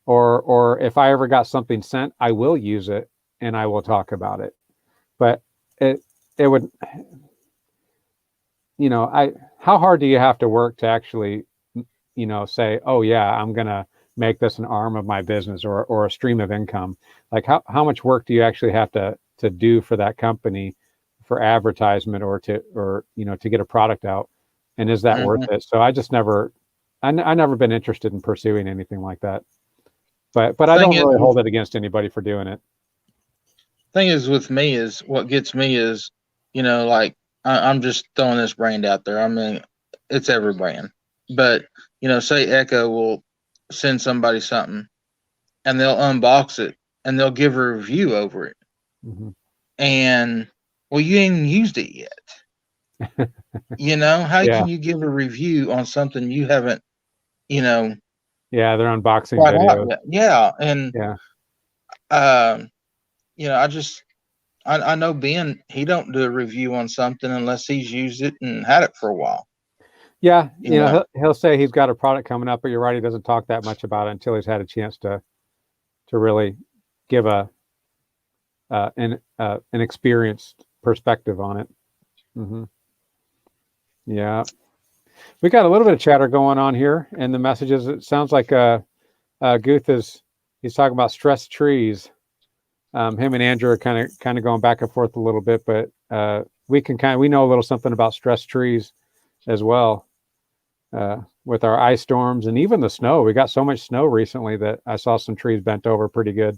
or if I ever got something sent, I will use it and I will talk about it. But it would, how hard do you have to work to actually, say, oh yeah, I'm going to make this an arm of my business or a stream of income? Like how much work do you actually have to do for that company for advertisement or to get a product out? And is that worth it? So I I never been interested in pursuing anything like that. But I Thing don't is, really hold it against anybody for doing it. thing is with me is what gets me is, like I'm just throwing this brand out there. I mean, it's every brand, but say Echo will send somebody something and they'll unbox it and they'll give a review over it, Mm-hmm. and well, you ain't used it yet. How Yeah. can you give a review on something you haven't, you know, Yeah, they're unboxing tried out videos. yet? Yeah, and Yeah. um, I know Ben, he don't do a review on something unless he's used it and had it for a while. Yeah, You know, he'll say he's got a product coming up, but you're right, he doesn't talk that much about it until he's had a chance to really give an experienced perspective on it. Mm-hmm. Yeah, we got a little bit of chatter going on here in the messages. It sounds like Guth he's talking about stress trees. Him and Andrew are kind of going back and forth a little bit, but we know a little something about stress trees as well. With our ice storms and even the snow. We got so much snow recently that I saw some trees bent over pretty good.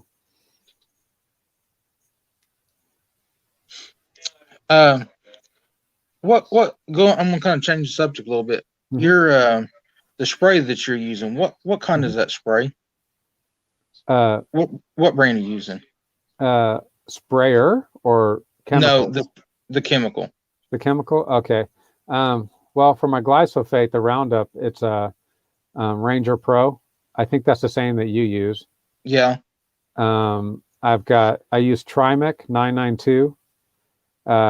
what go? I'm gonna kind of change the subject a little bit. Mm-hmm. Your the spray that you're using, what kind is that spray? What brand are you using? Sprayer or chemical? No, the chemical. The chemical. Okay. Well, for my glyphosate, the Roundup, it's a Ranger Pro. I think that's the same that you use. Yeah. I use Trimec 992,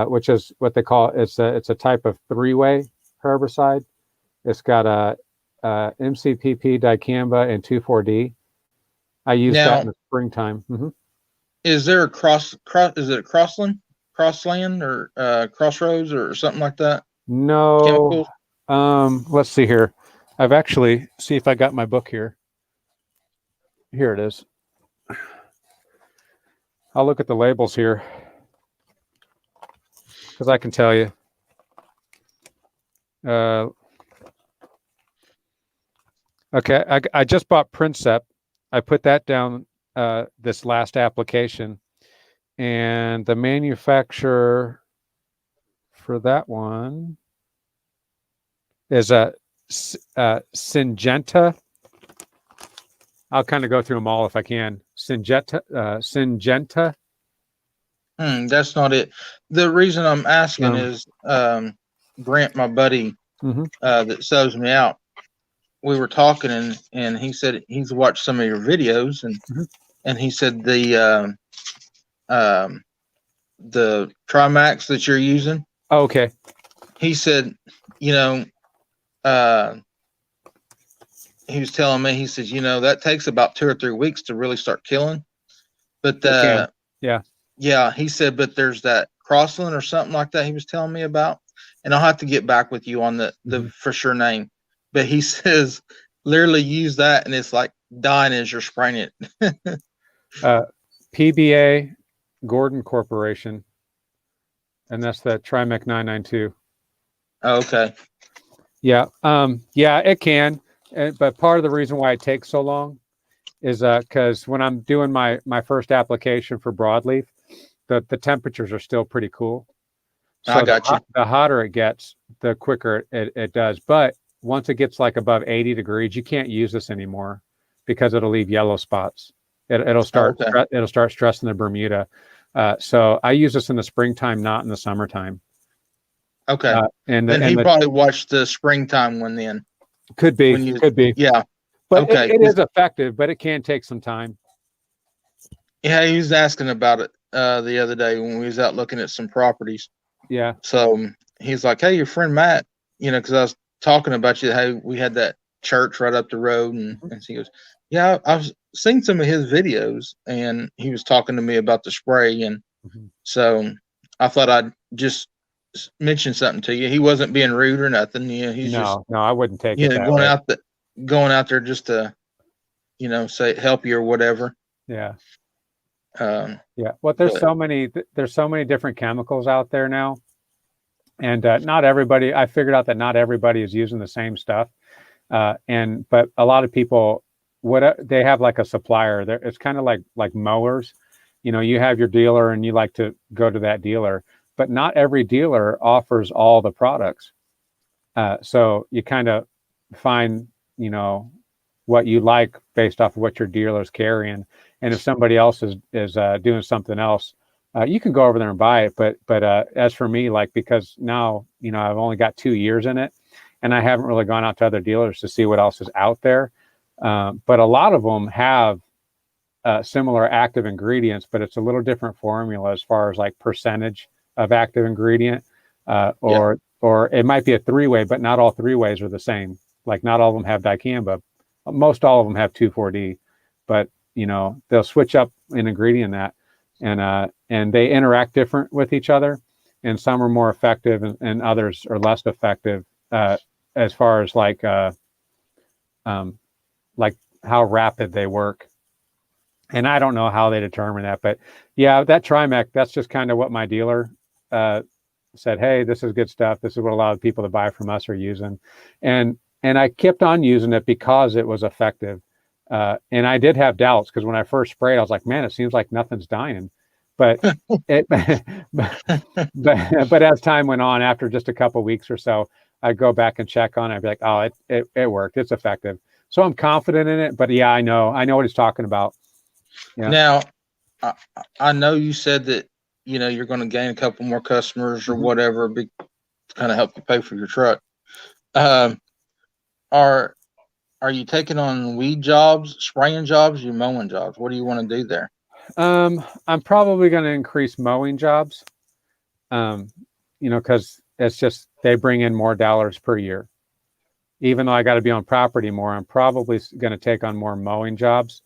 which is what they call it's a type of 3-way herbicide. It's got a MCPP, dicamba, and 2,4-D. I use that in the springtime. Mm-hmm. Is there a cross? Is it a crossland or crossroads or something like that? No. Chemicals? Let's see here. I've actually see if I got my book here. Here it is. I'll look at the labels here because I can tell you. Okay, I just bought Princep. I put that down this last application, and the manufacturer for that one is a Syngenta. I'll kind of go through them all if I can. Syngenta. That's not it. The reason I'm asking is Brent, my buddy, that sells me out. We were talking and he said he's watched some of your videos and he said the Trimax that you're using. Oh, okay. He said, he was telling me, he says, that takes about 2 or 3 weeks to really start killing. But yeah, he said, but there's that Crossland or something like that he was telling me about. And I'll have to get back with you on the for sure name. But he says literally use that and it's like dying as you're spraying it. PBA Gordon Corporation. And that's the Trimec 992. Oh, okay. Yeah. Yeah, it can. But part of the reason why it takes so long is because when I'm doing my first application for broadleaf, the temperatures are still pretty cool. So I got you. The hotter it gets, the quicker it does. But once it gets like above 80 degrees, you can't use this anymore because it'll leave yellow spots. It'll start stressing the Bermuda. So I use this in the springtime, not in the summertime. Okay. And he probably watched the springtime one then. Could be. Yeah. But okay. It is effective, but it can take some time. Yeah, he was asking about it the other day when we was out looking at some properties. Yeah. So he's like, hey, your friend Matt, because I was talking about you, how we had that church right up the road. And he goes, yeah, I've seen some of his videos. And he was talking to me about the spray. And so I thought I'd just mention something to you. He wasn't being rude or nothing. He's no, I wouldn't take it that going out there just to, say help you or whatever. Yeah. Yeah. Well, there's so many different chemicals out there now, and not everybody. I figured out that not everybody is using the same stuff. But a lot of people, they have like a supplier. It's kind of like mowers. You have your dealer and you like to go to that dealer, but not every dealer offers all the products. So you kind of find, what you like based off of what your dealer's carrying. And if somebody else is doing something else, you can go over there and buy it. But as for me, like, because now, I've only got 2 years in it and I haven't really gone out to other dealers to see what else is out there. But a lot of them have similar active ingredients, but it's a little different formula as far as like percentage of active ingredient, or it might be a 3-way, but not all 3-ways are the same. Like not all of them have dicamba. Most all of them have 2,4-D, but they'll switch up an ingredient in that, and they interact different with each other, and some are more effective and others are less effective as far as like how rapid they work. And I don't know how they determine that, but yeah, that Trimec, that's just kind of what my dealer said. Hey, this is good stuff. This is what a lot of people that buy from us are using, and I kept on using it because it was effective. And I did have doubts because when I first sprayed, I was like, man, it seems like nothing's dying. But but as time went on, after just a couple of weeks or so, I'd go back and check on it. I'd be like, oh, it worked. It's effective. So I'm confident in it. But yeah, I know what he's talking about. Yeah. Now, I know you said that you're going to gain a couple more customers or whatever, to kind of help you pay for your truck. Are you taking on weed jobs, spraying jobs, you mowing jobs? What do you want to do there? I'm probably going to increase mowing jobs, because it's just they bring in more dollars per year. Even though I got to be on property more, I'm probably going to take on more mowing jobs,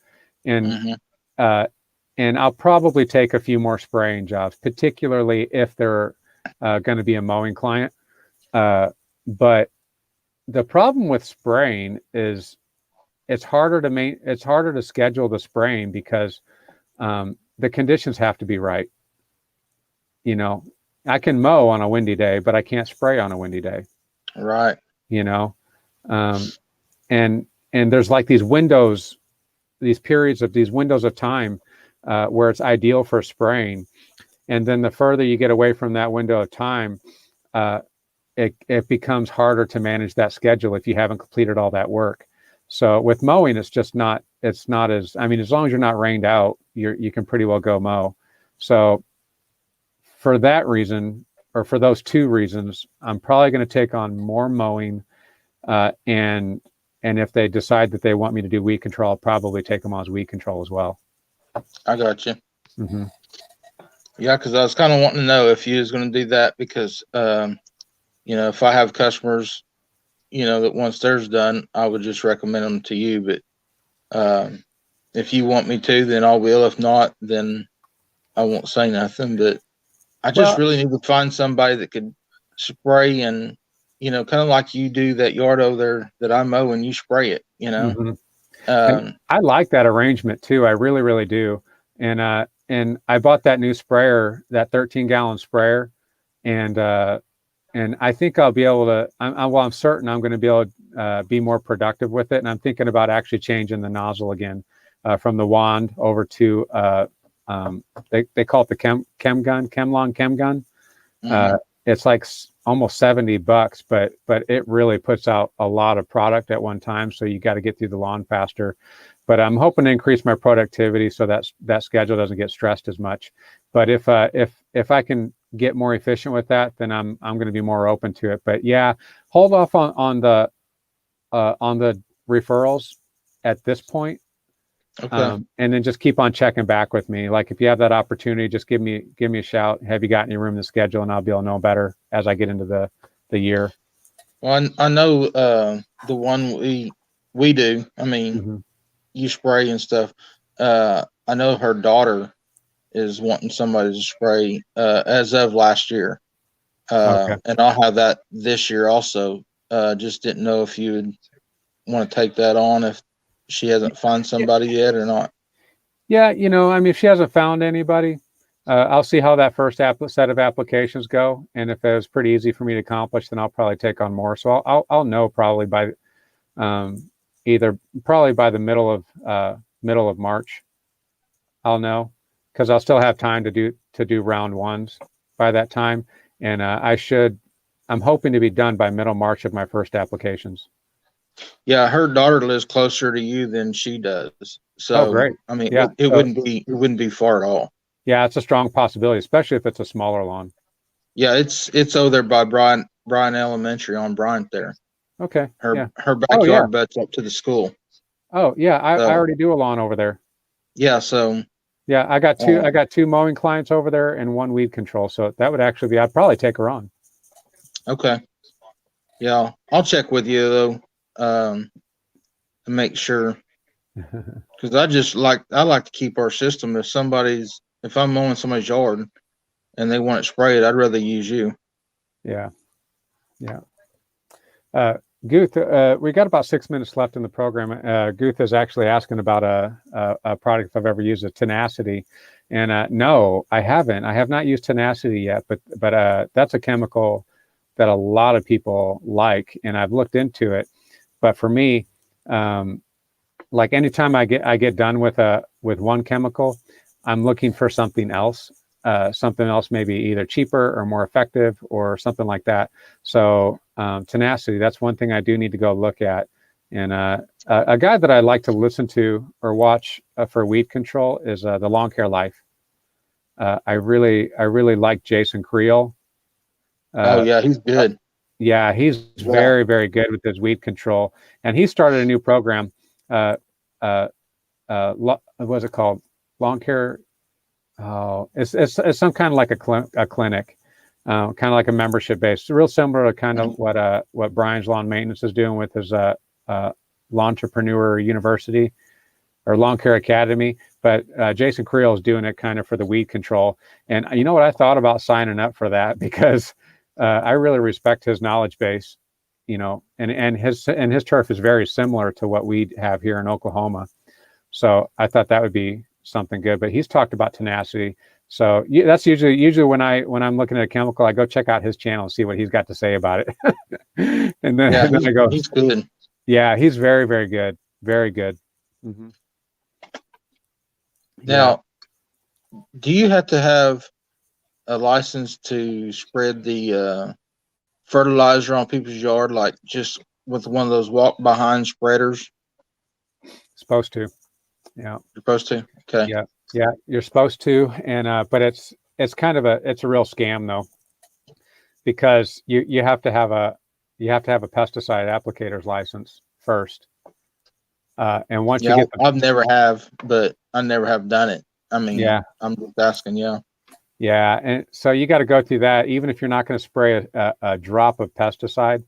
and I'll probably take a few more spraying jobs, particularly if they're going to be a mowing client. But the problem with spraying is it's harder to schedule the spraying because the conditions have to be right. I can mow on a windy day, but I can't spray on a windy day. Right. And there's like these windows, these windows of time where it's ideal for spraying. And then the further you get away from that window of time, it becomes harder to manage that schedule if you haven't completed all that work. So with mowing, it's not as long as you're not rained out, you can pretty well go mow. So for that reason, or for those two reasons, I'm probably going to take on more mowing, and if they decide that they want me to do weed control, I'll probably take them on as weed control as well. I got you. Mm-hmm. Yeah, because I was kind of wanting to know if you was going to do that because, if I have customers, that once theirs done, I would just recommend them to you. But if you want me to, then I will. If not, then I won't say nothing. But I just really need to find somebody that could spray and, kind of like you do that yard over there that I mow and you spray it, Mm-hmm. I like that arrangement too. I really, really do. And I bought that new sprayer, that 13-gallon sprayer, and I think I'll be able to. I'm certain I'm going to be able to be more productive with it. And I'm thinking about actually changing the nozzle again from the wand over to they call it the Chemlon Chem Gun. Mm-hmm. It's like almost $70, but it really puts out a lot of product at one time. So you got to get through the lawn faster. But I'm hoping to increase my productivity so that schedule doesn't get stressed as much. But if I can get more efficient with that, then I'm going to be more open to it. But yeah, hold off on the referrals at this point. Okay. And then just keep on checking back with me. Like if you have that opportunity, just give me a shout. Have you got any room in the schedule? And I'll be able to know better as I get into the year. Well, I know the one we do. I mean, mm-hmm. You spray and stuff. I know her daughter is wanting somebody to spray as of last year. Okay. And I'll have that this year also. Just didn't know if you would want to take that on if she hasn't found somebody yet or not. Yeah, if she hasn't found anybody, I'll see how that first set of applications go. And if it was pretty easy for me to accomplish, then I'll probably take on more. So I'll know probably by Either probably by the middle of March, I'll know, because I'll still have time to do round ones by that time, and I'm hoping to be done by middle March of my first applications. Yeah, her daughter lives closer to you than she does. Oh, So great. I mean, Yeah. it So, wouldn't be far at all. yeah, it's a strong possibility, especially if it's a smaller lawn. Yeah, it's over there by Bryan Elementary on Bryant there. Okay. Yeah. Her Oh, yeah. backyard butts up to the school. Oh, yeah. I So already do a lawn over there. yeah, so Yeah, I got two mowing clients over there and one weed control. So that would actually be, I'd probably take her on. okay. Yeah, I'll check with you though, to make sure, because I like to keep our system. If I'm mowing somebody's yard and they want it sprayed, I'd rather use you. Yeah. Yeah. Guth, we got about 6 minutes left in the program. Guth is actually asking about a product if I've ever used, a Tenacity, and no, I haven't. I have not used Tenacity yet, but that's a chemical that a lot of people like, and I've looked into it. But for me, like anytime I get done with one chemical, I'm looking for something else. Something else maybe either cheaper or more effective or something like that. So Tenacity, that's one thing I do need to go look at. And a guy that I like to listen to or watch for weed control is the Lawn Care Life. I really like Jason Creel. Oh yeah, he's good. Yeah, he's very, very good with his weed control. And he started a new program. What's it called? Lawn Care. Oh, it's some kind of like a clinic, kind of like a membership based, real similar to kind of what Brian's Lawn Maintenance is doing with his Lawntrepreneur University or Lawn Care Academy. But Jason Creel is doing it kind of for the weed control. And you know what, I thought about signing up for that because I really respect his knowledge base, and his turf is very similar to what we have here in Oklahoma. So I thought that would be something good. But he's talked about Tenacity. So that's usually when I'm looking at a chemical, I go check out his channel and see what he's got to say about it. and then I go, he's good. Yeah, he's very, very good. Very good. Mm-hmm. Now, do you have to have a license to spread the fertilizer on people's yard, like just with one of those walk behind spreaders? Supposed to. Yeah. You're supposed to? Okay. Yeah, you're supposed to. And but it's kind of a real scam though, because you have to have a pesticide applicator's license first. And once you get I've never have, but I never have done it. I mean, yeah, I'm just asking. Yeah, and so you got to go through that. Even if you're not going to spray a drop of pesticide,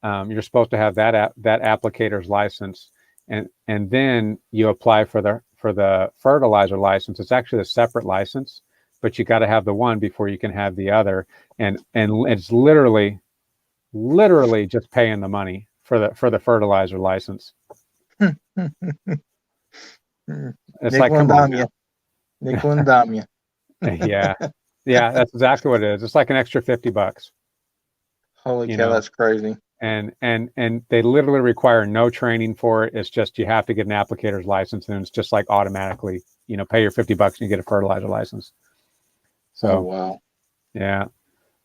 you're supposed to have that applicator's license, and then you apply for the fertilizer license. It's actually a separate license, but you got to have the one before you can have the other. And it's literally just paying the money for the fertilizer license. It's like, come on, nickel and dime you. Yeah, that's exactly what it is. It's like an extra $50. Holy cow, that's crazy. And they literally require no training for it. It's just you have to get an applicator's license, and it's just like automatically, pay your $50 and you get a fertilizer license. So, wow. Yeah.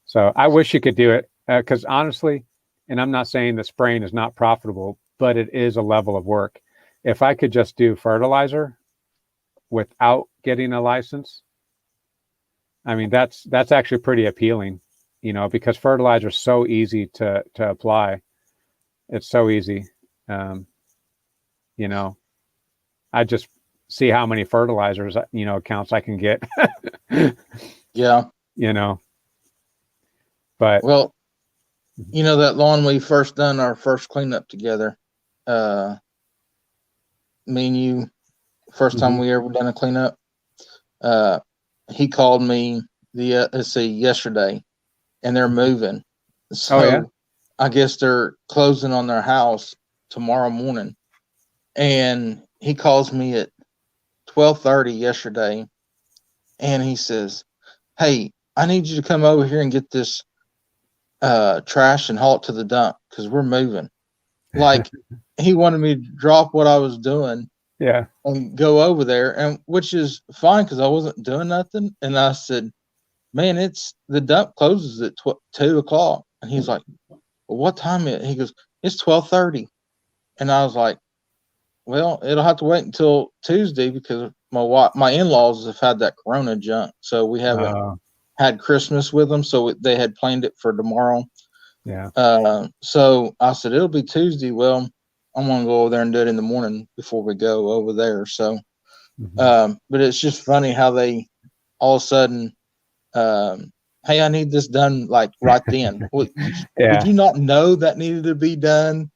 So I wish you could do it because honestly, and I'm not saying that spraying is not profitable, but it is a level of work. If I could just do fertilizer without getting a license, I mean, that's actually pretty appealing, because fertilizer is so easy to apply. It's so easy. I just see how many fertilizers, accounts I can get. Yeah. But well, that lawn we first done our first cleanup together, me and you, first time we ever done a cleanup, he called me yesterday, and they're moving. So I guess they're closing on their house tomorrow morning. And he calls me at 12:30 yesterday, and he says, "Hey, I need you to come over here and get this trash and haul it to the dump because we're moving." Like, he wanted me to drop what I was doing Yeah. and go over there, and which is fine because I wasn't doing nothing. And I said, "Man, the dump closes at 2 o'clock." And he's like, "Well, what time is it?" He goes, "It's 12:30." And I was like, "Well, it'll have to wait until Tuesday because my in-laws have had that Corona junk, so we haven't had Christmas with them. So they had planned it for tomorrow." Yeah. So I said, "It'll be Tuesday." Well, I'm gonna go over there and do it in the morning before we go over there. So, but it's just funny how they all of a sudden, hey, I need this done like right then. Would you not know that needed to be done?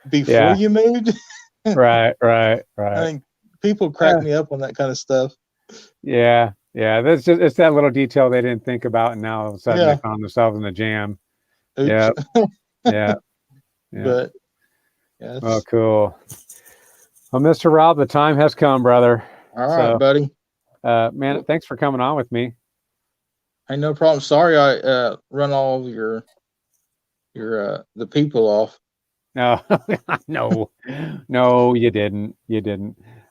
Before you moved? Right. I think people crack me up on that kind of stuff. Yeah. That's just, it's that little detail they didn't think about, and now all of a sudden they found themselves in the jam. Oops. Yeah. But oh, cool. Well, Mr. Rob, the time has come, brother. All right, buddy. Man, thanks for coming on with me. Hey, no problem. Sorry, I run all of your the people off. No, no, you didn't.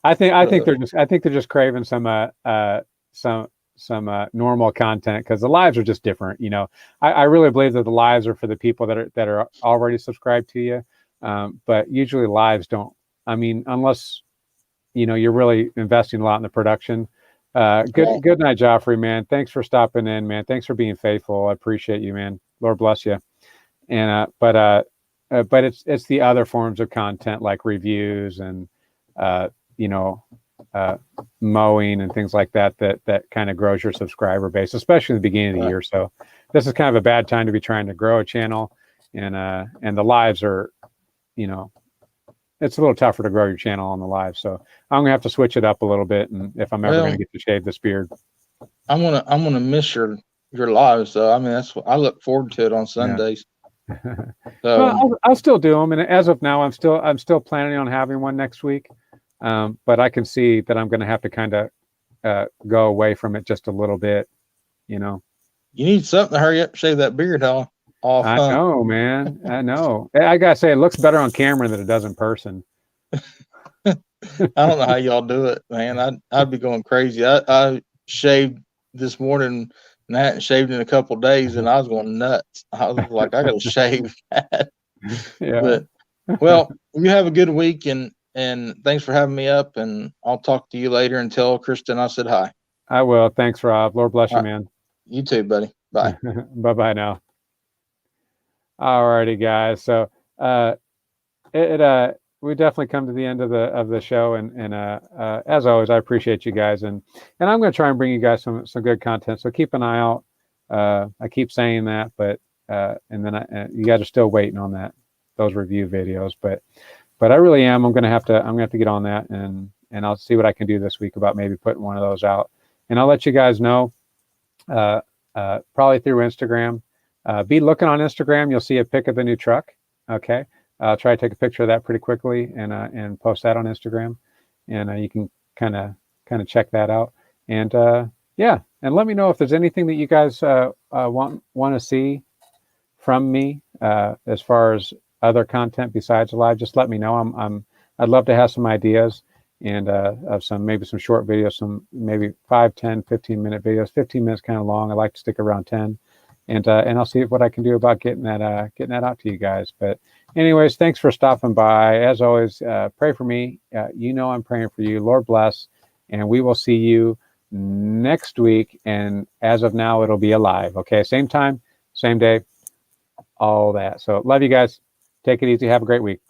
I think they're just craving some normal content, because the lives are just different. I really believe that the lives are for the people that are already subscribed to you. But usually lives don't. I mean, unless you're really investing a lot in the production. Good night, Joffrey, man. Thanks for stopping in, man. Thanks for being faithful. I appreciate you, man. Lord bless you. And but it's the other forms of content like reviews and mowing and things like that kind of grows your subscriber base, especially in the beginning of the year. So this is kind of a bad time to be trying to grow a channel, and the lives are, it's a little tougher to grow your channel on the live. So I'm gonna have to switch it up a little bit, and if I'm ever gonna get to shave this beard, I'm gonna miss your lives. So I mean, that's what I look forward to it on Sundays. So well, I'll still do them, and as of now, I'm still planning on having one next week. But I can see that I'm going to have to kind of go away from it just a little bit. You need something to hurry up, shave that beard off. I know, man. I know. I gotta say, it looks better on camera than it does in person. I don't know how y'all do it, man. I'd be going crazy. I shaved this morning and I hadn't shaved in a couple of days, and I was going nuts. I was like, I gotta shave that. Yeah. But well, you have a good week, and thanks for having me up, and I'll talk to you later and tell Kristen I said hi. I will. Thanks, Rob. Lord bless you, man. You too, buddy. Bye. Bye now. All righty, guys. So we definitely come to the end of the show, and as always, I appreciate you guys, and I'm going to try and bring you guys some good content. So keep an eye out. I keep saying that, but and then you guys are still waiting on those review videos, but I really am. I'm gonna have to get on that, and I'll see what I can do this week about maybe putting one of those out, and I'll let you guys know probably through Instagram. Be looking on Instagram. You'll see a pic of the new truck. Okay. I'll try to take a picture of that pretty quickly and post that on Instagram, and you can kind of check that out. And yeah, and let me know if there's anything that you guys want to see from me as far as other content besides live. Just let me know. I'd love to have some ideas and of maybe some short videos, some maybe 5, 10, 15-minute videos. 15 minutes kind of long. I like to stick around 10. And I'll see what I can do about getting that out to you guys. But anyways, thanks for stopping by. As always, pray for me. I'm praying for you. Lord bless. And we will see you next week. And as of now, it'll be alive. Okay, same time, same day, all that. So love you guys. Take it easy. Have a great week.